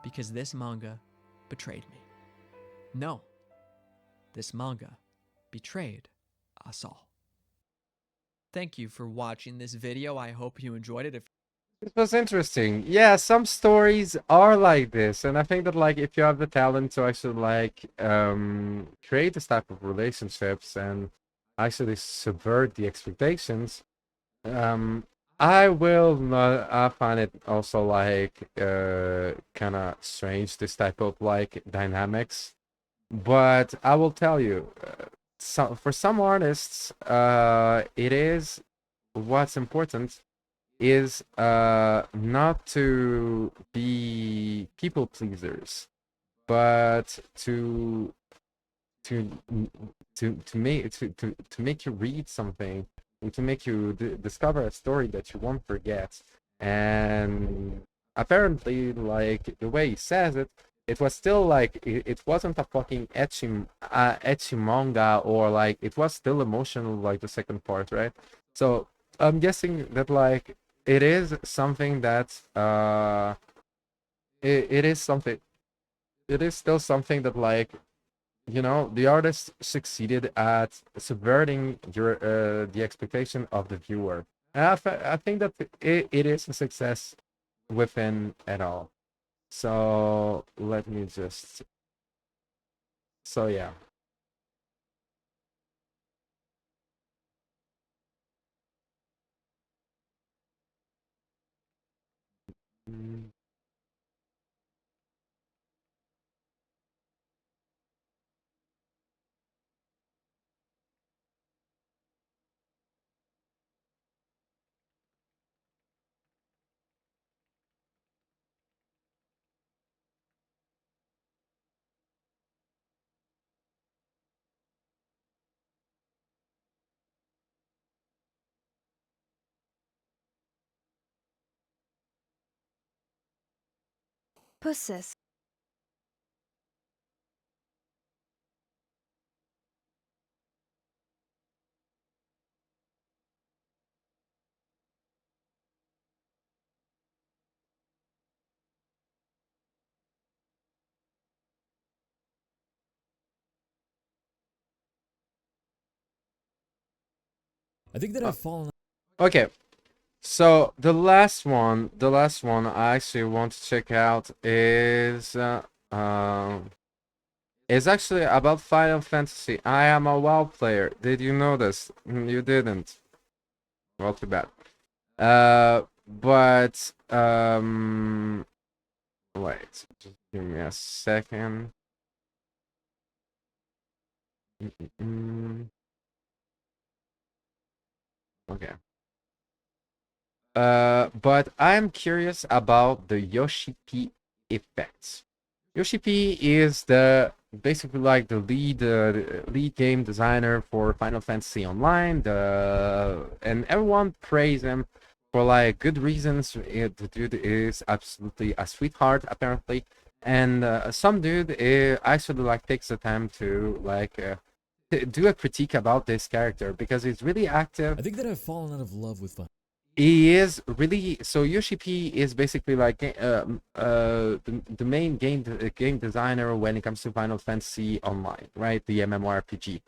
Because this manga betrayed me. No, this manga betrayed us all. Thank you for watching this video. I hope you enjoyed it. It was interesting. Yeah, some stories are like this, and I think that like if you have the talent to actually like create this type of relationships and actually subvert the expectations, I will not. I find it also like kind of strange, this type of like dynamics. But I will tell you, for some artists, it is what's important is not to be people pleasers, but to make you read something, and to make you discover a story that you won't forget. And apparently, like the way he says it, it was still like it wasn't a fucking etchy manga, or like it was still emotional like the second part, right? So I'm guessing that like it is something that it is something, it is still something that like, you know, the artist succeeded at subverting your the expectation of the viewer. And I think that it is a success within it all. So let me just, so yeah. Pusses. I think that I've fallen. Okay, so the last one I actually want to check out is actually about Final Fantasy. I am a WoW player. Did you know this? You didn't. Well, too bad. But wait, just give me a second. Okay. But I'm curious about the Yoshi P effects. Yoshi P is basically like the lead game designer for Final Fantasy Online. And everyone praise him for like good reasons. The dude is absolutely a sweetheart, apparently. And some dude actually like takes the time to like do a critique about this character because he's really active. I think that I've fallen out of love with fun. He is really, so Yoshi P is basically like the main game designer when it comes to Final Fantasy Online, right? The MMORPG.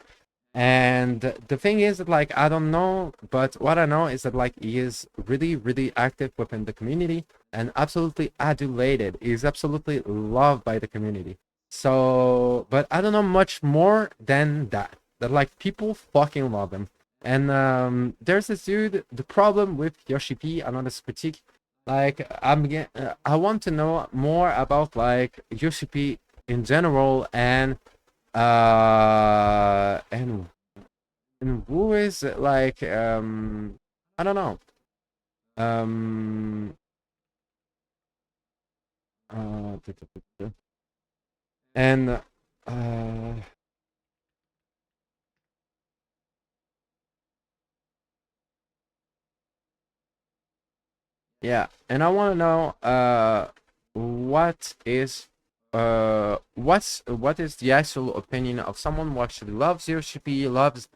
And the thing is that like I don't know, but what I know is that like he is really active within the community and absolutely adulated. He's absolutely loved by the community. So, but I don't know much more than that. That like people fucking love him. And there's this dude. The problem with Yoshi P, another critique, like I want to know more about like Yoshi P in general, and and who is like I don't know, And yeah, and I want to know what is what is the actual opinion of someone who actually loves Yoshi P, loves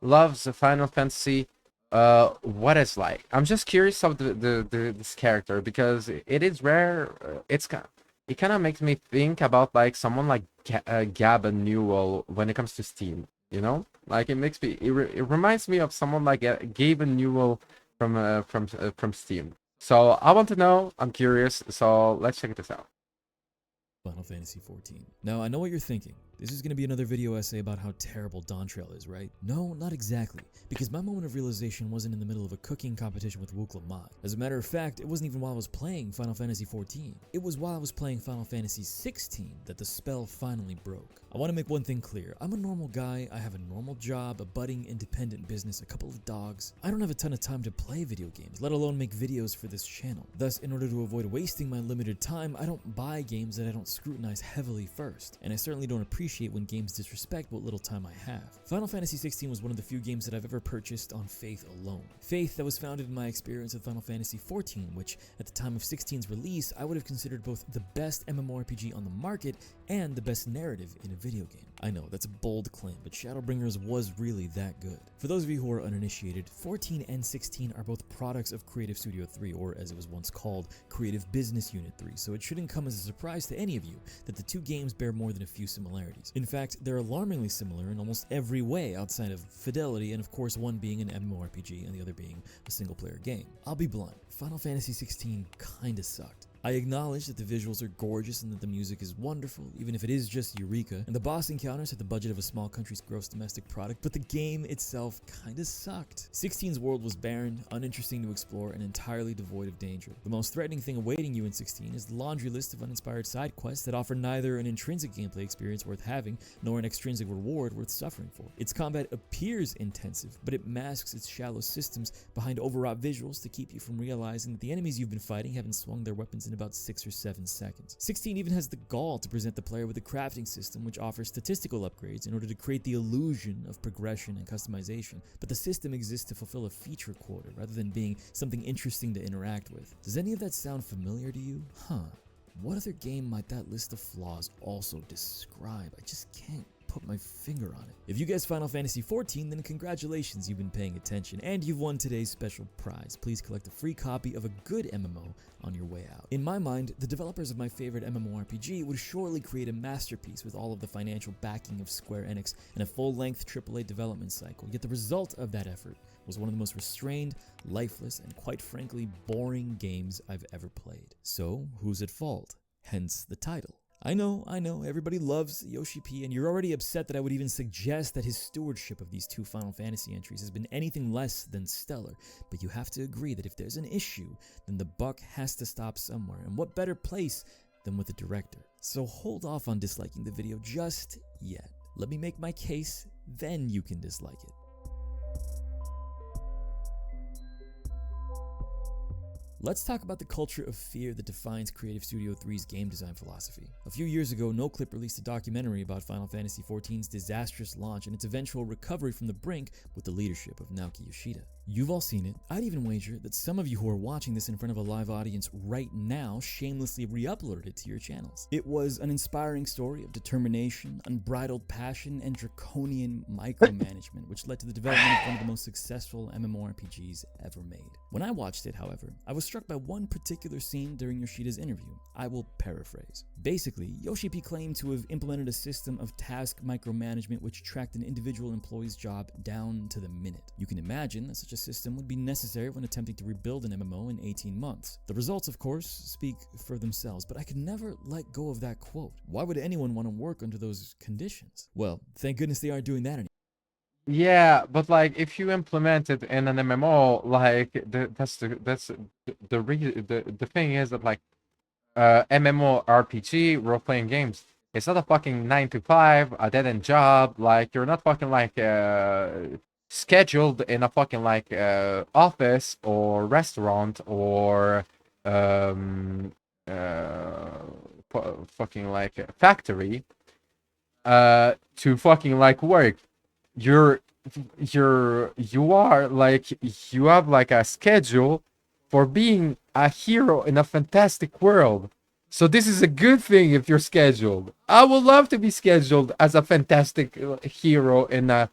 the Final Fantasy, what it's like. I'm just curious of the this character because it is rare. It kind of makes me think about like someone like Gab Newell when it comes to Steam. You know, like it makes me it reminds me of someone like Gabe Newell from Steam. So I want to know. I'm curious. So let's check this out. Final Fantasy XIV. Now, I know what you're thinking. This is going to be another video essay about how terrible Dawntrail is, right? No, not exactly, because my moment of realization wasn't in the middle of a cooking competition with Wukla Mod. As a matter of fact, it wasn't even while I was playing Final Fantasy XIV. It was while I was playing Final Fantasy XVI that the spell finally broke. I want to make one thing clear. I'm a normal guy, I have a normal job, a budding independent business, a couple of dogs. I don't have a ton of time to play video games, let alone make videos for this channel. Thus, in order to avoid wasting my limited time, I don't buy games that I don't scrutinize heavily first, and I certainly don't appreciate when games disrespect what little time I have. Final Fantasy XVI was one of the few games that I've ever purchased on faith alone. Faith that was founded in my experience with Final Fantasy XIV, which at the time of 16's release, I would have considered both the best MMORPG on the market and the best narrative in a video game. I know, that's a bold claim, but Shadowbringers was really that good. For those of you who are uninitiated, 14 and 16 are both products of Creative Studio 3, or as it was once called, Creative Business Unit 3, so it shouldn't come as a surprise to any of you that the two games bear more than a few similarities. In fact, they're alarmingly similar in almost every way outside of fidelity, and of course one being an MMORPG and the other being a single-player game. I'll be blunt, Final Fantasy XVI kinda sucked. I acknowledge that the visuals are gorgeous and that the music is wonderful, even if it is just Eureka, and the boss encounters had the budget of a small country's gross domestic product, but the game itself kinda sucked. 16's world was barren, uninteresting to explore, and entirely devoid of danger. The most threatening thing awaiting you in 16 is the laundry list of uninspired side quests that offer neither an intrinsic gameplay experience worth having, nor an extrinsic reward worth suffering for. Its combat appears intensive, but it masks its shallow systems behind overwrought visuals to keep you from realizing that the enemies you've been fighting haven't swung their weapons in about 6 or 7 seconds. 16 even has the gall to present the player with a crafting system which offers statistical upgrades in order to create the illusion of progression and customization, but the system exists to fulfill a feature quota rather than being something interesting to interact with. Does any of that sound familiar to you? What other game might that list of flaws also describe? I just can't put my finger on it. If you guessed Final Fantasy XIV, then congratulations, you've been paying attention, and you've won today's special prize. Please collect a free copy of a good MMO on your way out. In my mind, the developers of my favorite MMORPG would surely create a masterpiece with all of the financial backing of Square Enix and a full-length AAA development cycle, yet the result of that effort was one of the most restrained, lifeless, and quite frankly boring games I've ever played. So, who's at fault? Hence the title. I know, everybody loves Yoshi P, and you're already upset that I would even suggest that his stewardship of these two Final Fantasy entries has been anything less than stellar, but you have to agree that if there's an issue, then the buck has to stop somewhere, and what better place than with the director? So hold off on disliking the video just yet. Let me make my case, then you can dislike it. Let's talk about the culture of fear that defines Creative Studio 3's game design philosophy. A few years ago, NoClip released a documentary about Final Fantasy XIV's disastrous launch and its eventual recovery from the brink with the leadership of Naoki Yoshida. You've all seen it. I'd even wager that some of you who are watching this in front of a live audience right now shamelessly re-uploaded it to your channels. It was an inspiring story of determination, unbridled passion, and draconian micromanagement, which led to the development of one of the most successful MMORPGs ever made. When I watched it, however, I was struck by one particular scene during Yoshida's interview. I will paraphrase. Basically, Yoshi P claimed to have implemented a system of task micromanagement which tracked an individual employee's job down to the minute. You can imagine that such a system would be necessary when attempting to rebuild an MMO in 18 months. The results, of course, speak for themselves, but I could never let go of that quote. Why would anyone want to work under those conditions? Well, thank goodness they aren't doing that anymore. Yeah, but like if you implement it in an MMO, like the thing is that like MMORPG role playing games, it's not a fucking 9 to 5, a dead end job. Like you're not fucking like scheduled in a fucking like office or restaurant or fucking like factory to fucking like work. You are like, you have like a schedule for being a hero in a fantastic world. So this is a good thing if you're scheduled. I would love to be scheduled as a fantastic hero in a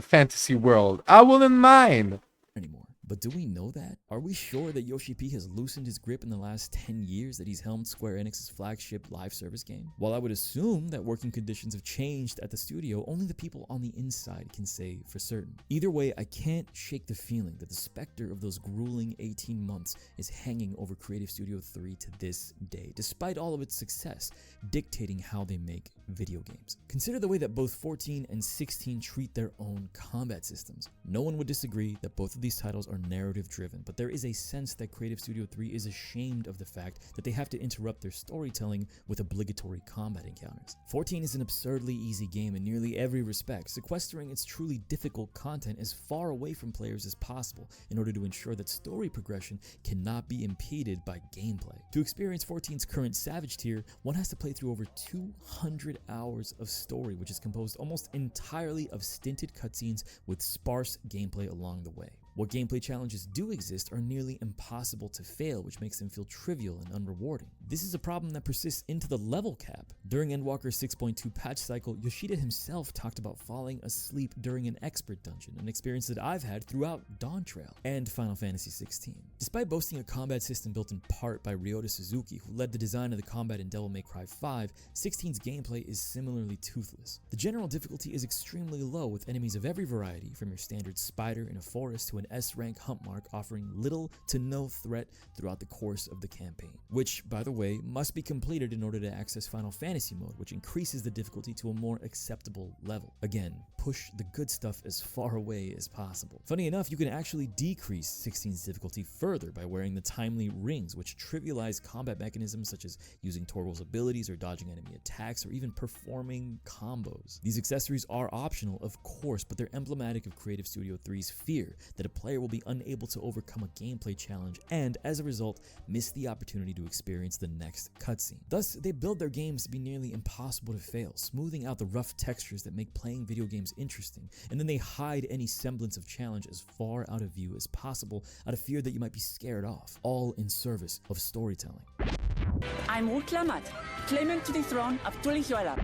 fantasy world. I wouldn't mind. Anymore. But do we know that? Are we sure that Yoshi P has loosened his grip in the last 10 years that he's helmed Square Enix's flagship live service game? While I would assume that working conditions have changed at the studio, only the people on the inside can say for certain. Either way, I can't shake the feeling that the specter of those grueling 18 months is hanging over Creative Studio 3 to this day, despite all of its success, dictating how they make video games. Consider the way that both 14 and 16 treat their own combat systems. No one would disagree that both of these titles are narrative driven, but there is a sense that Creative Studio 3 is ashamed of the fact that they have to interrupt their storytelling with obligatory combat encounters. 14 is an absurdly easy game in nearly every respect, sequestering its truly difficult content as far away from players as possible in order to ensure that story progression cannot be impeded by gameplay. To experience 14's current Savage tier, one has to play through over 200 hours of story, which is composed almost entirely of stinted cutscenes with sparse gameplay along the way. What gameplay challenges do exist are nearly impossible to fail, which makes them feel trivial and unrewarding. This is a problem that persists into the level cap. During Endwalker's 6.2 patch cycle, Yoshida himself talked about falling asleep during an expert dungeon, an experience that I've had throughout Dawntrail and Final Fantasy XVI. Despite boasting a combat system built in part by Ryota Suzuki, who led the design of the combat in Devil May Cry 5, 16's gameplay is similarly toothless. The general difficulty is extremely low, with enemies of every variety, from your standard spider in a forest to an S-rank hump mark, offering little to no threat throughout the course of the campaign, which, by the way, must be completed in order to access Final Fantasy mode, which increases the difficulty to a more acceptable level. Again, push the good stuff as far away as possible. Funny enough, you can actually decrease 16's difficulty further by wearing the timely rings, which trivialize combat mechanisms such as using Torgal's abilities or dodging enemy attacks or even performing combos. These accessories are optional, of course, but they're emblematic of Creative Studio 3's fear that a player will be unable to overcome a gameplay challenge and, as a result, miss the opportunity to experience the next cutscene. Thus, they build their games to be nearly impossible to fail, smoothing out the rough textures that make playing video games interesting, and then they hide any semblance of challenge as far out of view as possible out of fear that you might be scared off, all in service of storytelling. I'm Uklamat, claimant to the throne of Tulihuela.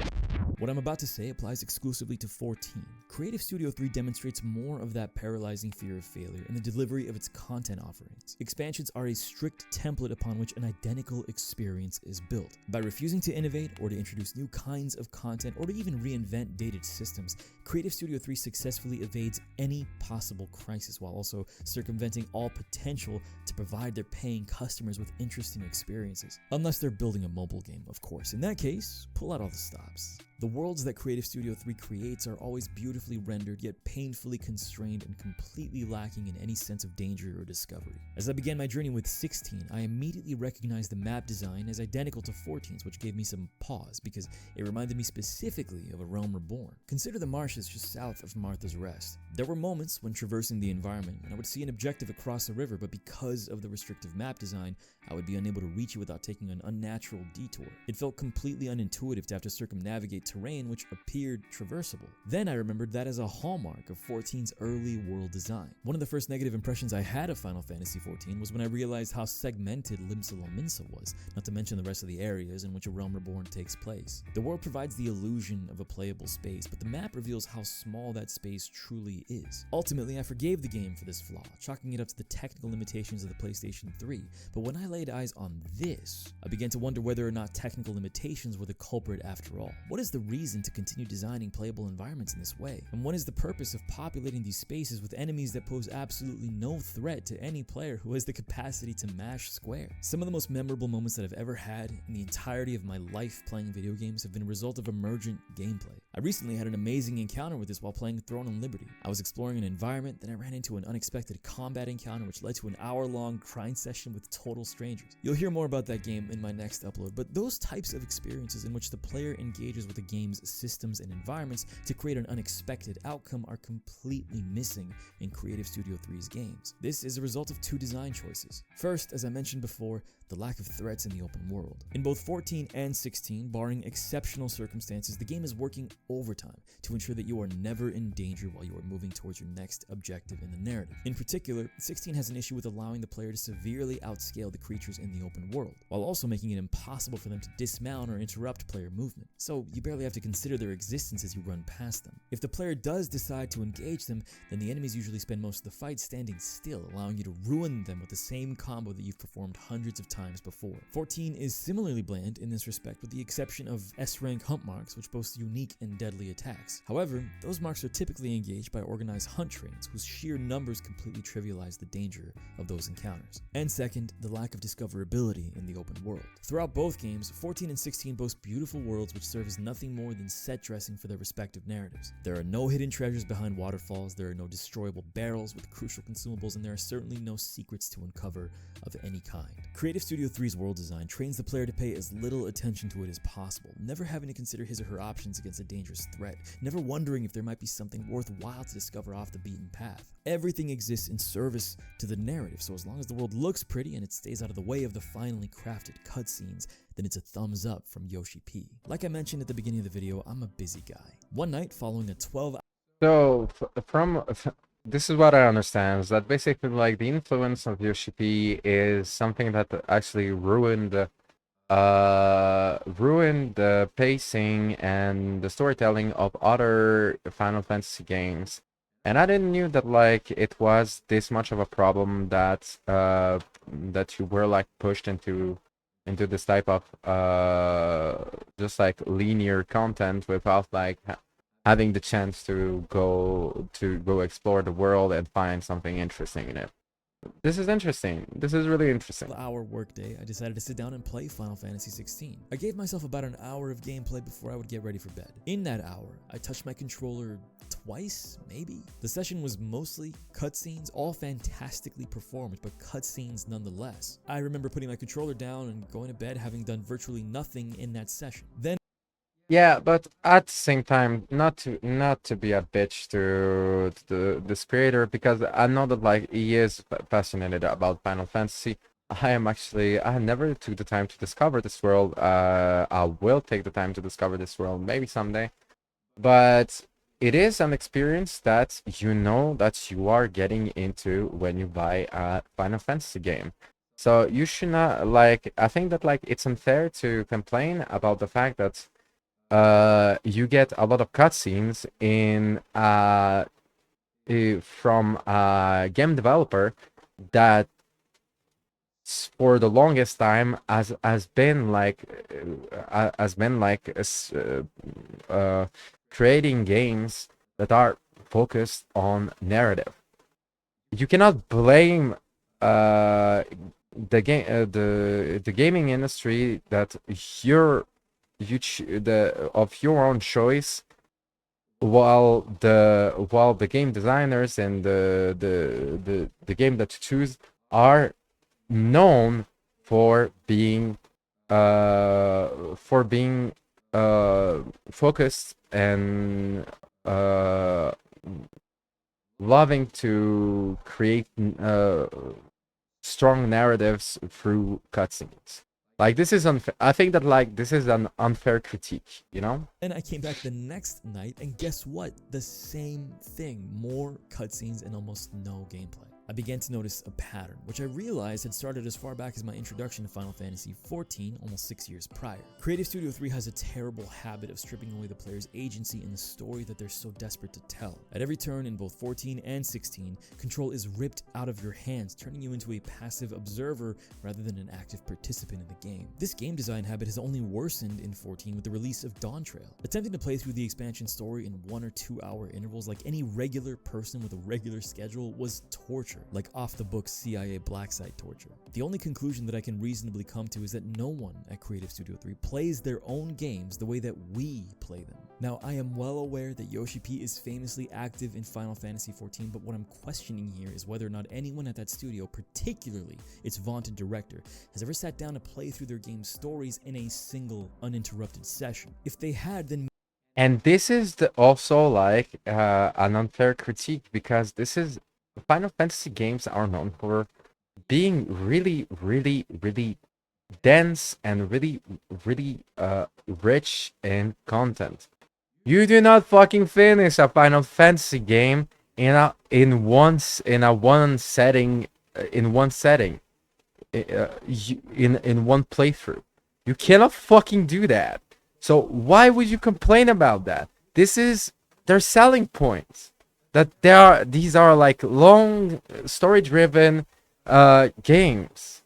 What I'm about to say applies exclusively to 14. Creative Studio 3 demonstrates more of that paralyzing fear of failure in the delivery of its content offerings. Expansions are a strict template upon which an identical experience is built. By refusing to innovate or to introduce new kinds of content or to even reinvent dated systems, Creative Studio 3 successfully evades any possible crisis while also circumventing all potential to provide their paying customers with interesting experiences. Unless they're building a mobile game, of course. In that case, pull out all the stops. The worlds that Creative Studio 3 creates are always beautifully rendered, yet painfully constrained and completely lacking in any sense of danger or discovery. As I began my journey with 16, I immediately recognized the map design as identical to 14's, which gave me some pause, because it reminded me specifically of A Realm Reborn. Consider the marshes just south of Martha's Rest. There were moments when traversing the environment, and I would see an objective across a river, but because of the restrictive map design, I would be unable to reach it without taking an unnatural detour. It felt completely unintuitive to have to circumnavigate terrain which appeared traversable. Then I remembered that as a hallmark of 14's early world design. One of the first negative impressions I had of Final Fantasy XIV was when I realized how segmented Limsa Lominsa was, not to mention the rest of the areas in which A Realm Reborn takes place. The world provides the illusion of a playable space, but the map reveals how small that space truly is. Ultimately, I forgave the game for this flaw, chalking it up to the technical limitations of the PlayStation 3, but when I laid eyes on this, I began to wonder whether or not technical limitations were the culprit after all. What is the reason to continue designing playable environments in this way? And what is the purpose of populating these spaces with enemies that pose absolutely no threat to any player who has the capacity to mash square? Some of the most memorable moments that I've ever had in the entirety of my life playing video games have been a result of emergent gameplay. I recently had an amazing encounter with this while playing Throne and Liberty. I was exploring an environment, then I ran into an unexpected combat encounter which led to an hour-long grind session with total strangers. You'll hear more about that game in my next upload, but those types of experiences in which the player engages with the game's systems and environments to create an unexpected outcome are completely missing in Creative Studio 3's games. This is a result of two design choices. First, as I mentioned before, the lack of threats in the open world. In both 14 and 16, barring exceptional circumstances, the game is working overtime to ensure that you are never in danger while you are moving towards your next objective in the narrative. In particular, 16 has an issue with allowing the player to severely outscale the creatures in the open world, while also making it impossible for them to dismount or interrupt player movement. So you barely have to consider their existence as you run past them. If the player does decide to engage them, then the enemies usually spend most of the fight standing still, allowing you to ruin them with the same combo that you've performed hundreds of times before. 14 is similarly bland in this respect, with the exception of S-rank hunt marks, which boast unique and deadly attacks. However, those marks are typically engaged by organized hunt trains, whose sheer numbers completely trivialize the danger of those encounters. And second, the lack of discoverability in the open world. Throughout both games, 14 and 16 boast beautiful worlds which serve as nothing more than set dressing for their respective narratives. There are no hidden treasures behind waterfalls, there are no destroyable barrels with crucial consumables, and there are certainly no secrets to uncover of any kind. Creative Studio 3's world design trains the player to pay as little attention to it as possible, never having to consider his or her options against a dangerous threat, never wondering if there might be something worthwhile to discover off the beaten path. Everything exists in service to the narrative, so as long as the world looks pretty and it stays out of the way of the finely crafted cutscenes, then it's a thumbs up from Yoshi P. Like I mentioned at the beginning of the video, I'm a busy guy. One night following a 12 So this is what I understand, is that basically like the influence of Yoshi P is something that actually ruined the pacing and the storytelling of other Final Fantasy games. And I didn't knew that like it was this much of a problem that that you were like pushed into this type of just like linear content without like having the chance to go explore the world and find something interesting in it. This is interesting. This is really interesting. Hour workday, I decided to sit down and play Final Fantasy 16. I gave myself about an hour of gameplay before I would get ready for bed. In that hour, I touched my controller twice, maybe? The session was mostly cutscenes, all fantastically performed, but cutscenes nonetheless. I remember putting my controller down and going to bed having done virtually nothing in that session. Then yeah, but at the same time, not to be a bitch to this creator, because I know that like he is passionate about Final Fantasy. I never took the time to discover this world. I will take the time to discover this world maybe someday, but it is an experience that you know that you are getting into when you buy a Final Fantasy game. So you should not like. I think that like it's unfair to complain about the fact that you get a lot of cutscenes from a game developer that for the longest time has been creating games that are focused on narrative. You cannot blame the gaming industry that of your own choice, while the game designers and the game that you choose are known for being focused and loving to create strong narratives through cutscenes. Like this is unfair. I think that like this is an unfair critique, you know? And I came back the next night and guess what? The same thing. More cutscenes and almost no gameplay. I began to notice a pattern, which I realized had started as far back as my introduction to Final Fantasy XIV almost 6 years prior. Creative Studio 3 has a terrible habit of stripping away the player's agency in the story that they're so desperate to tell. At every turn in both 14 and 16, control is ripped out of your hands, turning you into a passive observer rather than an active participant in the game. This game design habit has only worsened in 14 with the release of Dawn Trail. Attempting to play through the expansion story in 1 or 2 hour intervals like any regular person with a regular schedule was torture. Like off-the-books CIA black site torture. The only conclusion that I can reasonably come to is that no one at Creative Studio 3 plays their own games the way that we play them. Now, I am well aware that Yoshi P is famously active in Final Fantasy XIV, but what I'm questioning here is whether or not anyone at that studio, particularly its vaunted director, has ever sat down to play through their game's stories in a single, uninterrupted session. If they had, then... And this is also like an unfair critique, because this is... Final Fantasy games are known for being really dense and really rich in content. You do not fucking finish a Final Fantasy game in one setting in one playthrough. You cannot fucking do that. So why would you complain about that? This is their selling points. That these are like long story driven games.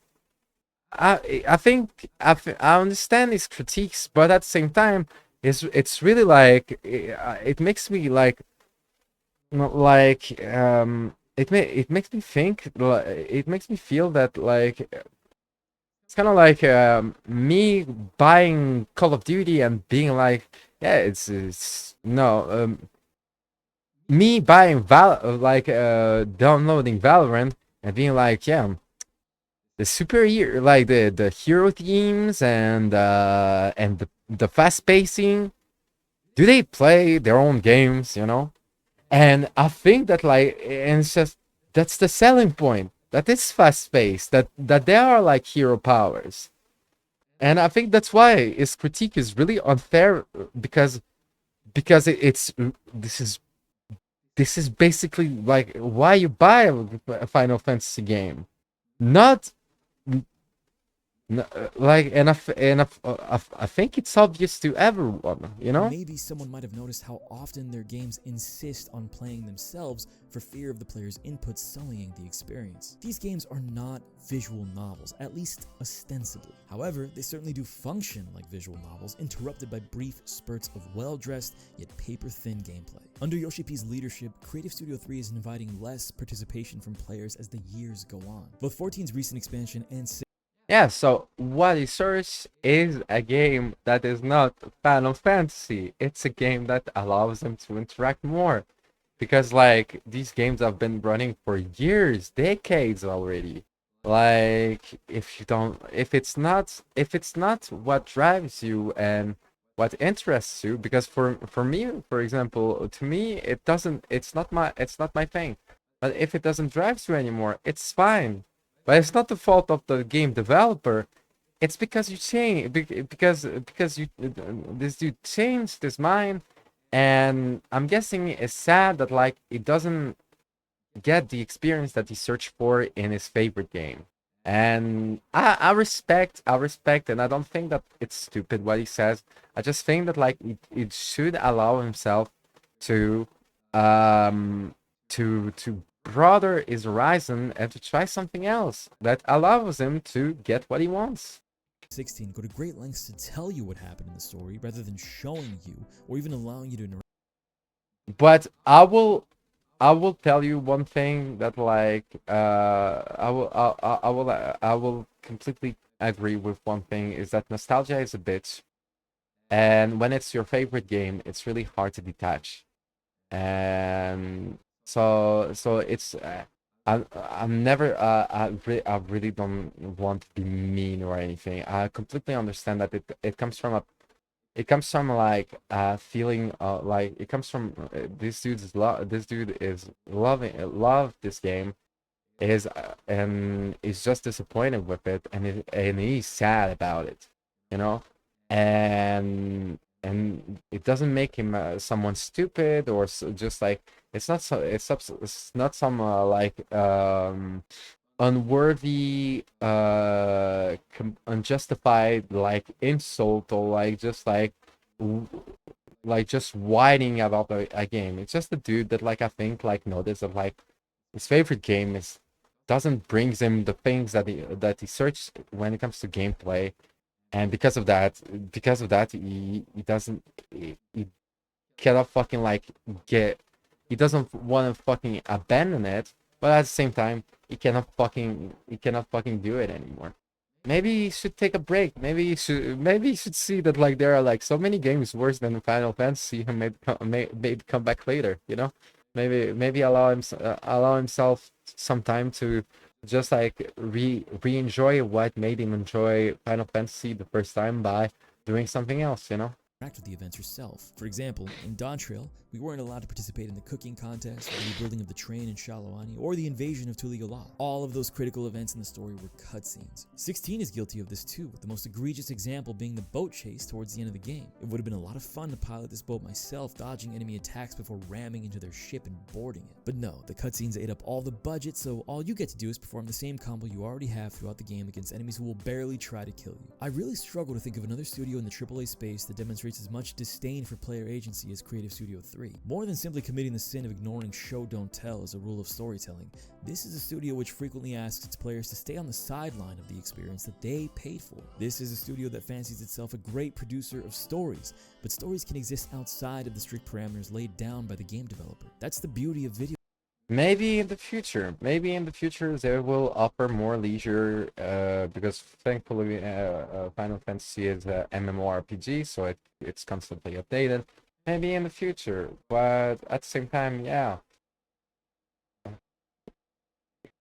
I think I understand his critiques, but at the same time, it's really like it makes me like it makes me think it makes me feel that like it's kind of like me buying Call of Duty and being like, yeah, it's no me buying downloading Valorant and being like, yeah, the superior like the hero themes and the fast pacing. Do they play their own games? You know, and I think that like, and it's just that's the selling point. That is fast paced. That there are like hero powers, and I think that's why his critique is really unfair because it's this is basically like why you buy a Final Fantasy game, not like I think it's obvious to everyone, you know. Maybe someone might have noticed how often their games insist on playing themselves for fear of the player's input sullying the experience. These games are not visual novels, at least ostensibly. However, they certainly do function like visual novels, interrupted by brief spurts of well-dressed yet paper-thin gameplay. Under Yoshipi's leadership, Creative Studio 3 is inviting less participation from players as the years go on. Both 14's recent expansion and Yeah, so what he searched is a game that is not Final Fantasy. It's a game that allows them to interact more. Because like these games have been running for years, decades already. Like if it's not what drives you and what interests you, because for me, for example, to me it's not my thing. But if it doesn't drive you anymore, it's fine. But it's not the fault of the game developer. It's because you change because you this dude changed his mind, and I'm guessing it's sad that like it doesn't get the experience that he searched for in his favorite game. And I respect, and I don't think that it's stupid what he says. I just think that like it should allow himself to to broaden his horizon and to try something else that allows him to get what he wants. 16 go to great lengths to tell you what happened in the story rather than showing you or even allowing you to interact. But I will tell you one thing that like I will completely agree with one thing is that nostalgia is a bitch, and when it's your favorite game, it's really hard to detach. And so it's I'm never I really don't want to be mean or anything. I completely understand that it comes from like feeling like it comes from this dude is love this game is and is just disappointed with it, and he's sad about it, you know. And it doesn't make him someone stupid or just like it's not some like unworthy unjustified like insult or like just like like just whining about a game. It's just a dude that like I think like noticed that like his favorite game is doesn't brings him the things that he searches when it comes to gameplay, and because of that he doesn't he cannot fucking like get he doesn't want to fucking abandon it, but at the same time he cannot fucking do it anymore. Maybe he should take a break. Maybe he should see that like there are like so many games worse than Final Fantasy and maybe come back later, you know. Maybe allow himself some time to just like re-enjoy what made him enjoy Final Fantasy the first time by doing something else, you know. With the events yourself. For example, in Dawn Trail, We weren't allowed to participate in the cooking contest, the rebuilding of the train in Shalawani, or the invasion of Tuligala. All of those critical events in the story were cutscenes. 16 is guilty of this too, with the most egregious example being the boat chase towards the end of the game. It would have been a lot of fun to pilot this boat myself, dodging enemy attacks before ramming into their ship and boarding it. But no, the cutscenes ate up all the budget, so all you get to do is perform the same combo you already have throughout the game against enemies who will barely try to kill you. I really struggle to think of another studio in the AAA space that demonstrates as much disdain for player agency as Creative Studio 3. More than simply committing the sin of ignoring show don't tell as a rule of storytelling, this is a studio which frequently asks its players to stay on the sideline of the experience that they paid for. This is a studio that fancies itself a great producer of stories, but stories can exist outside of the strict parameters laid down by the game developer. That's the beauty of video. Maybe in the future they will offer more leisure, because thankfully Final Fantasy is a MMORPG, so it's constantly updated. Maybe in the future, but at the same time, yeah.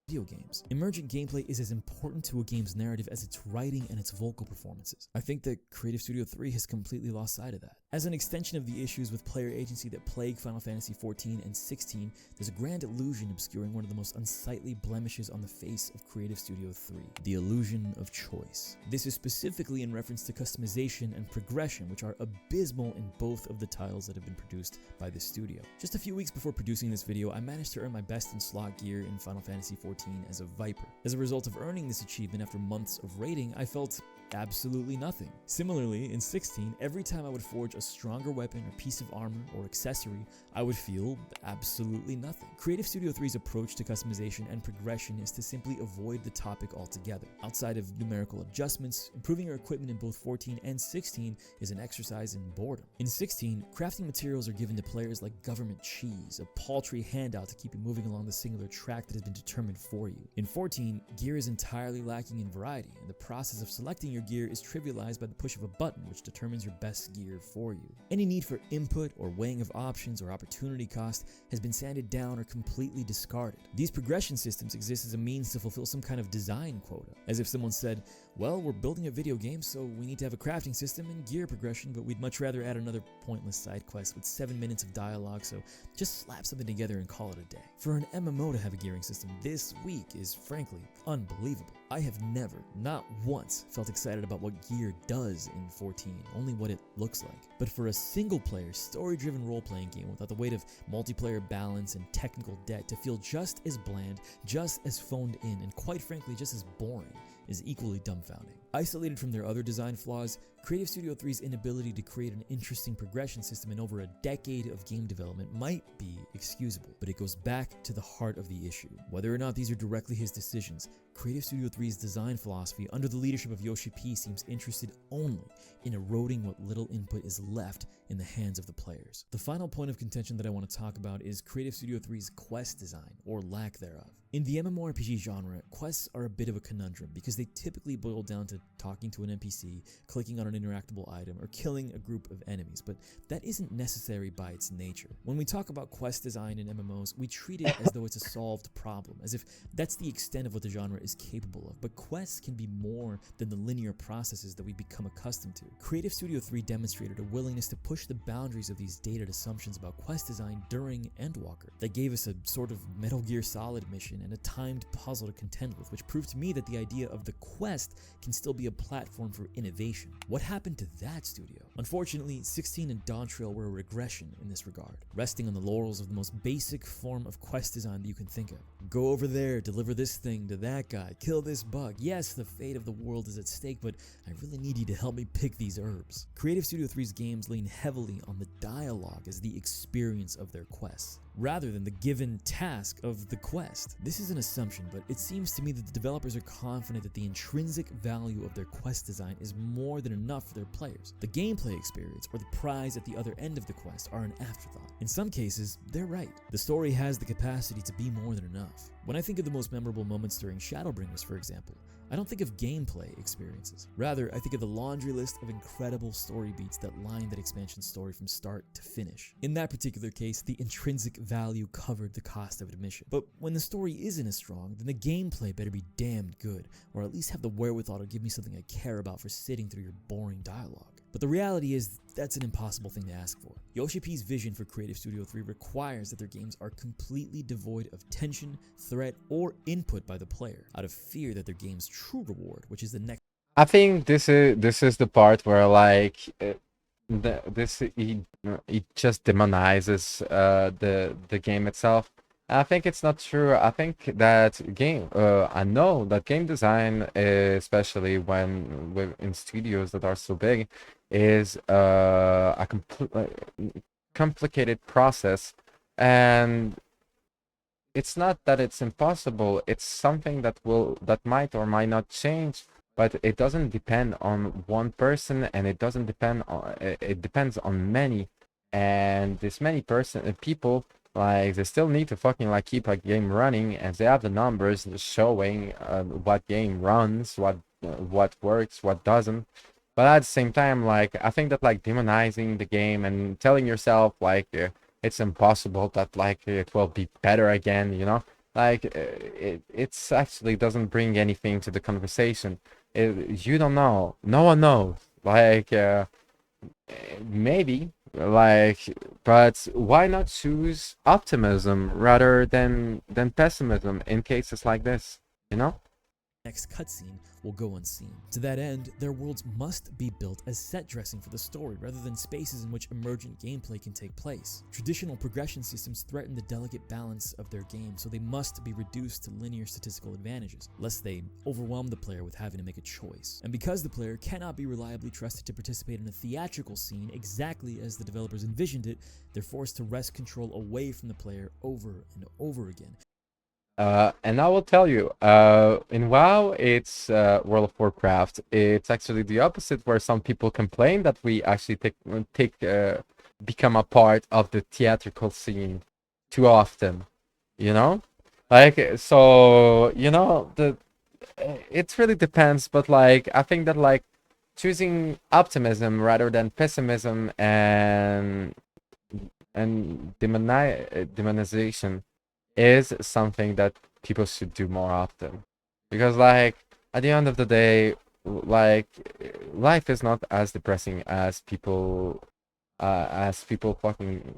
Video games. Emergent gameplay is as important to a game's narrative as its writing and its vocal performances. I think that Creative Studio 3 has completely lost sight of that. As an extension of the issues with player agency that plague Final Fantasy 14 and 16, there's a grand illusion obscuring one of the most unsightly blemishes on the face of Creative Studio 3, the illusion of choice. This is specifically in reference to customization and progression, which are abysmal in both of the titles that have been produced by this studio. Just a few weeks before producing this video, I managed to earn my best in slot gear in Final Fantasy 14 as a Viper. As a result of earning this achievement after months of raiding, I felt absolutely nothing. Similarly, in 16, every time I would forge a stronger weapon or piece of armor or accessory, I would feel absolutely nothing. Creative Studio 3's approach to customization and progression is to simply avoid the topic altogether. Outside of numerical adjustments, improving your equipment in both 14 and 16 is an exercise in boredom. In 16, crafting materials are given to players like government cheese, a paltry handout to keep you moving along the singular track that has been determined for you. In 14, gear is entirely lacking in variety, and the process of selecting your gear is trivialized by the push of a button which determines your best gear for you. Any need for input or weighing of options or opportunity cost has been sanded down or completely discarded. These progression systems exist as a means to fulfill some kind of design quota, as if someone said, well, we're building a video game, so we need to have a crafting system and gear progression, but we'd much rather add another pointless side quest with 7 minutes of dialogue, so just slap something together and call it a day. For an MMO to have a gearing system this weak is frankly unbelievable. I have never, not once, felt excited about what gear does in 14, only what it looks like. But for a single-player, story-driven role-playing game without the weight of multiplayer balance and technical debt to feel just as bland, just as phoned in, and quite frankly just as boring, is equally dumbfounding. Isolated from their other design flaws, Creative Studio 3's inability to create an interesting progression system in over a decade of game development might be excusable, but it goes back to the heart of the issue. Whether or not these are directly his decisions, Creative Studio 3's design philosophy under the leadership of Yoshi P seems interested only in eroding what little input is left in the hands of the players. The final point of contention that I want to talk about is Creative Studio 3's quest design, or lack thereof. In the MMORPG genre, quests are a bit of a conundrum because they typically boil down to talking to an NPC, clicking on an interactable item, or killing a group of enemies, but that isn't necessary by its nature. When we talk about quest design in MMOs, we treat it as though it's a solved problem, as if that's the extent of what the genre is capable of, but quests can be more than the linear processes that we become accustomed to. Creative Studio 3 demonstrated a willingness to push the boundaries of these dated assumptions about quest design during Endwalker. They gave us a sort of Metal Gear Solid mission and a timed puzzle to contend with, which proved to me that the idea of the quest can still be a platform for innovation. What happened to that studio? Unfortunately, 16 and Dawntrail were a regression in this regard, resting on the laurels of the most basic form of quest design that you can think of. Go over there, deliver this thing to that guy, kill this bug. Yes, the fate of the world is at stake, but I really need you to help me pick these herbs. Creative Studio 3's games lean heavily on the dialogue as the experience of their quests, rather than the given task of the quest. This is an assumption, but it seems to me that the developers are confident that the intrinsic value of their quest design is more than enough for their players. The gameplay experience or the prize at the other end of the quest are an afterthought. In some cases, they're right. The story has the capacity to be more than enough. When I think of the most memorable moments during Shadowbringers, for example, I don't think of gameplay experiences. Rather, I think of the laundry list of incredible story beats that line that expansion story from start to finish. In that particular case, the intrinsic value covered the cost of admission. But when the story isn't as strong, then the gameplay better be damned good, or at least have the wherewithal to give me something I care about for sitting through your boring dialogue. But the reality is, that's an impossible thing to ask for. Yoshi P's vision for Creative Studio 3 requires that their games are completely devoid of tension, threat, or input by the player, out of fear that their game's true reward, which is the next. I think this is the part where like it just demonizes the game itself. I think it's not true. I think that I know that game design, especially when in studios that are so big, is a complicated process, and it's not that it's impossible. It's something that might or might not change, but it doesn't depend on one person, and it doesn't depend on it depends on many, and this many people, like, they still need to fucking like keep a game running, and they have the numbers showing what game runs, what works, what doesn't. But at the same time, like, I think that like demonizing the game and telling yourself like it's impossible that like it will be better again, you know, like it's actually doesn't bring anything to the conversation. You don't know, no one knows, like maybe, like, but why not choose optimism rather than pessimism in cases like this, you know? Next cutscene will go unseen. To that end, their worlds must be built as set dressing for the story rather than spaces in which emergent gameplay can take place. Traditional progression systems threaten the delicate balance of their game, so they must be reduced to linear statistical advantages, lest they overwhelm the player with having to make a choice. And because the player cannot be reliably trusted to participate in a theatrical scene exactly as the developers envisioned it, they're forced to wrest control away from the player over and over again. And I will tell you, in WoW, it's World of Warcraft. It's actually the opposite, where some people complain that we actually become a part of the theatrical scene too often. You know, like, so you know it really depends. But like, I think that like choosing optimism rather than pessimism and demonization is something that people should do more often, because like at the end of the day, like, life is not as depressing as people fucking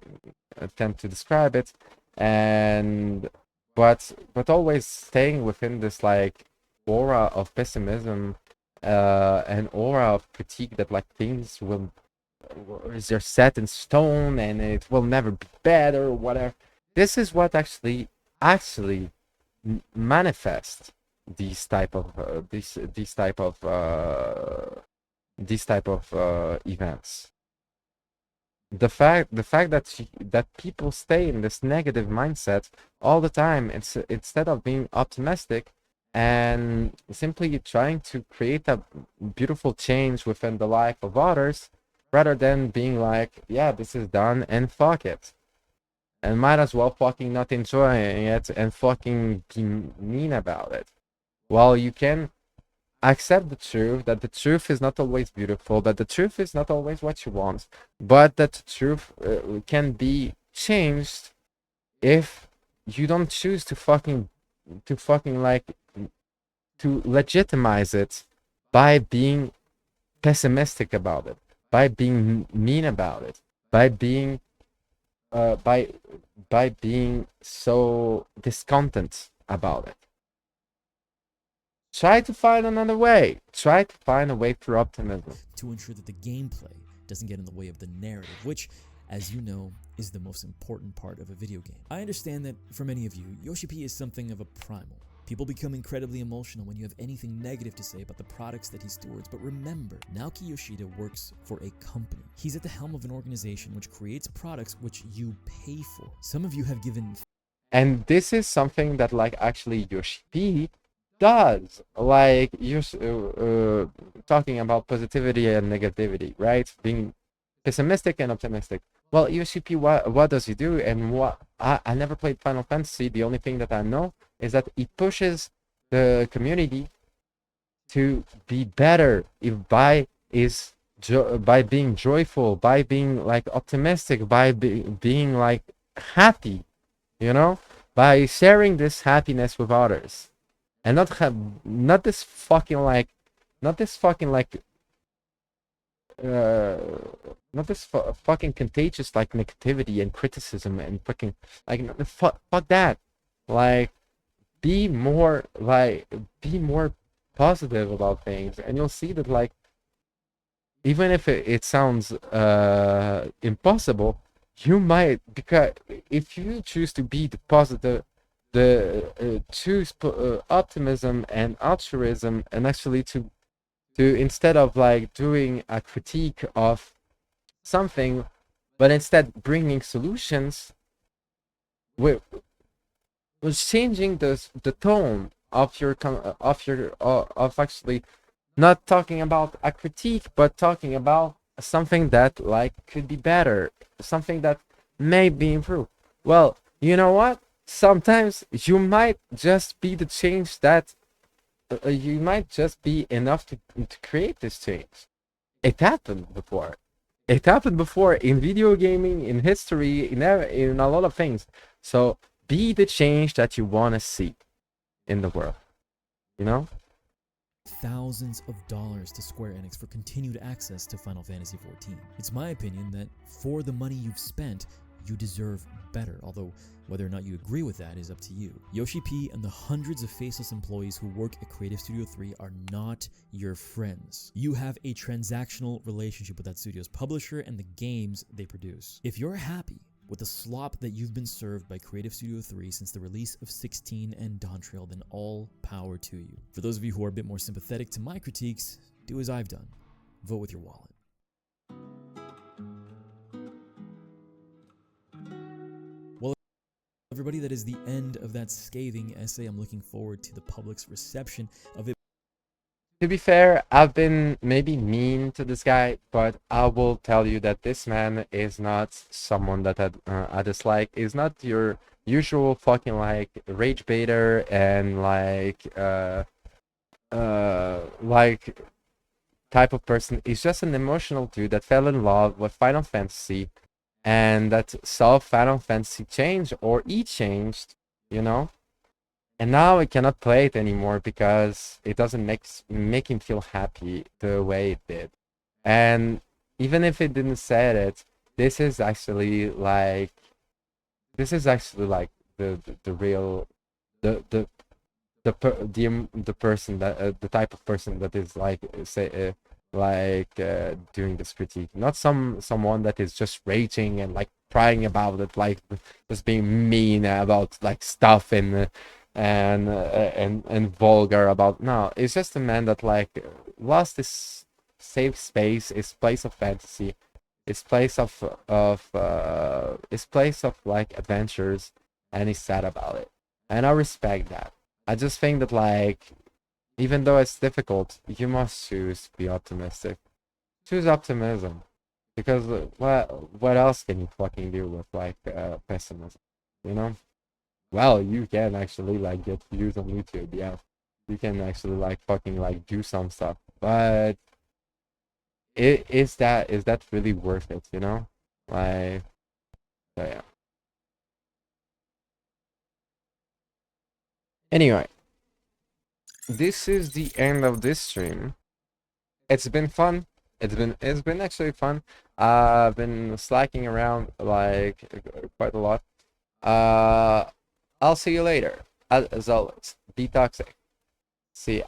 tend to describe it, and but always staying within this like aura of pessimism and aura of critique that like things will they're set in stone and it will never be better or whatever. This is what actually manifest these type of events. The fact that people stay in this negative mindset all the time, instead of being optimistic and simply trying to create a beautiful change within the life of others, rather than being like, yeah, this is done and fuck it. And might as well fucking not enjoying it and fucking be mean about it. Well, you can accept the truth, that the truth is not always beautiful, that the truth is not always what you want, but that the truth can be changed if you don't choose to fucking like to legitimize it by being pessimistic about it, by being mean about it, by being by being so discontent about it. Try to find another way. Try to find a way through optimism. To ensure that the gameplay doesn't get in the way of the narrative, which, as you know, is the most important part of a video game. I understand that for many of you, Yoshi P is something of a primal. People become incredibly emotional when you have anything negative to say about the products that he stewards, but remember, Naoki Yoshida works for a company. He's at the helm of an organization which creates products which you pay for. Some of you have given... And this is something that like actually Yoshi P does. Like, you're talking about positivity and negativity, right? Being pessimistic and optimistic. Well, Yoshi P, what does he do? And what I never played Final Fantasy. The only thing that I know is that he pushes the community to be better by being joyful, by being like optimistic, by being like happy, you know, by sharing this happiness with others, and not this fucking like not this fucking contagious like negativity and criticism and fucking like fuck that. Like be more positive about things, and you'll see that like even if it sounds impossible, you might, because if you choose to be the positive, choose optimism and altruism, and actually to instead of like doing a critique of something, but instead bringing solutions, with was changing the tone of your of actually not talking about a critique, but talking about something that like could be better, something that may be improved. Well, you know what? Sometimes you might just be the change that you might just be enough to create this change. It happened before. It happened before in video gaming, in history, in a lot of things. So be the change that you want to see in the world. You know? Thousands of dollars to Square Enix for continued access to Final Fantasy XIV. It's my opinion that for the money you've spent, you deserve better, although whether or not you agree with that is up to you. Yoshi P and the hundreds of faceless employees who work at Creative Studio 3 are not your friends. You have a transactional relationship with that studio's publisher and the games they produce. If you're happy with the slop that you've been served by Creative Studio 3 since the release of 16 and Dawntrail, then all power to you. For those of you who are a bit more sympathetic to my critiques, do as I've done. Vote with your wallet. Well, everybody, that is the end of that scathing essay. I'm looking forward to the public's reception of it. To be fair, I've been maybe mean to this guy, but I will tell you that this man is not someone that I dislike. He's not your usual fucking like rage baiter and like type of person. He's just an emotional dude that fell in love with Final Fantasy and that saw Final Fantasy change, or he changed, you know? And now I cannot play it anymore because it doesn't make him feel happy the way it did. And even if it didn't say it, this is actually like the real the person that the type of person that is like doing this critique, not someone that is just raging and like crying about it, like just being mean about like stuff and vulgar about. No, it's just a man that like lost his safe space, his place of fantasy, his place of like adventures, and he's sad about it, and I respect that. I just think that like even though it's difficult, you must choose to be optimistic. Choose optimism, because what else can you fucking do with like pessimism, you know? Well, you can actually like get views on YouTube, yeah. You can actually like fucking like do some stuff, but is that really worth it, you know? Like, so yeah. Anyway, this is the end of this stream. It's been fun. It's been actually fun. I've been slacking around like quite a lot. I'll see you later. As always, be toxic. See ya.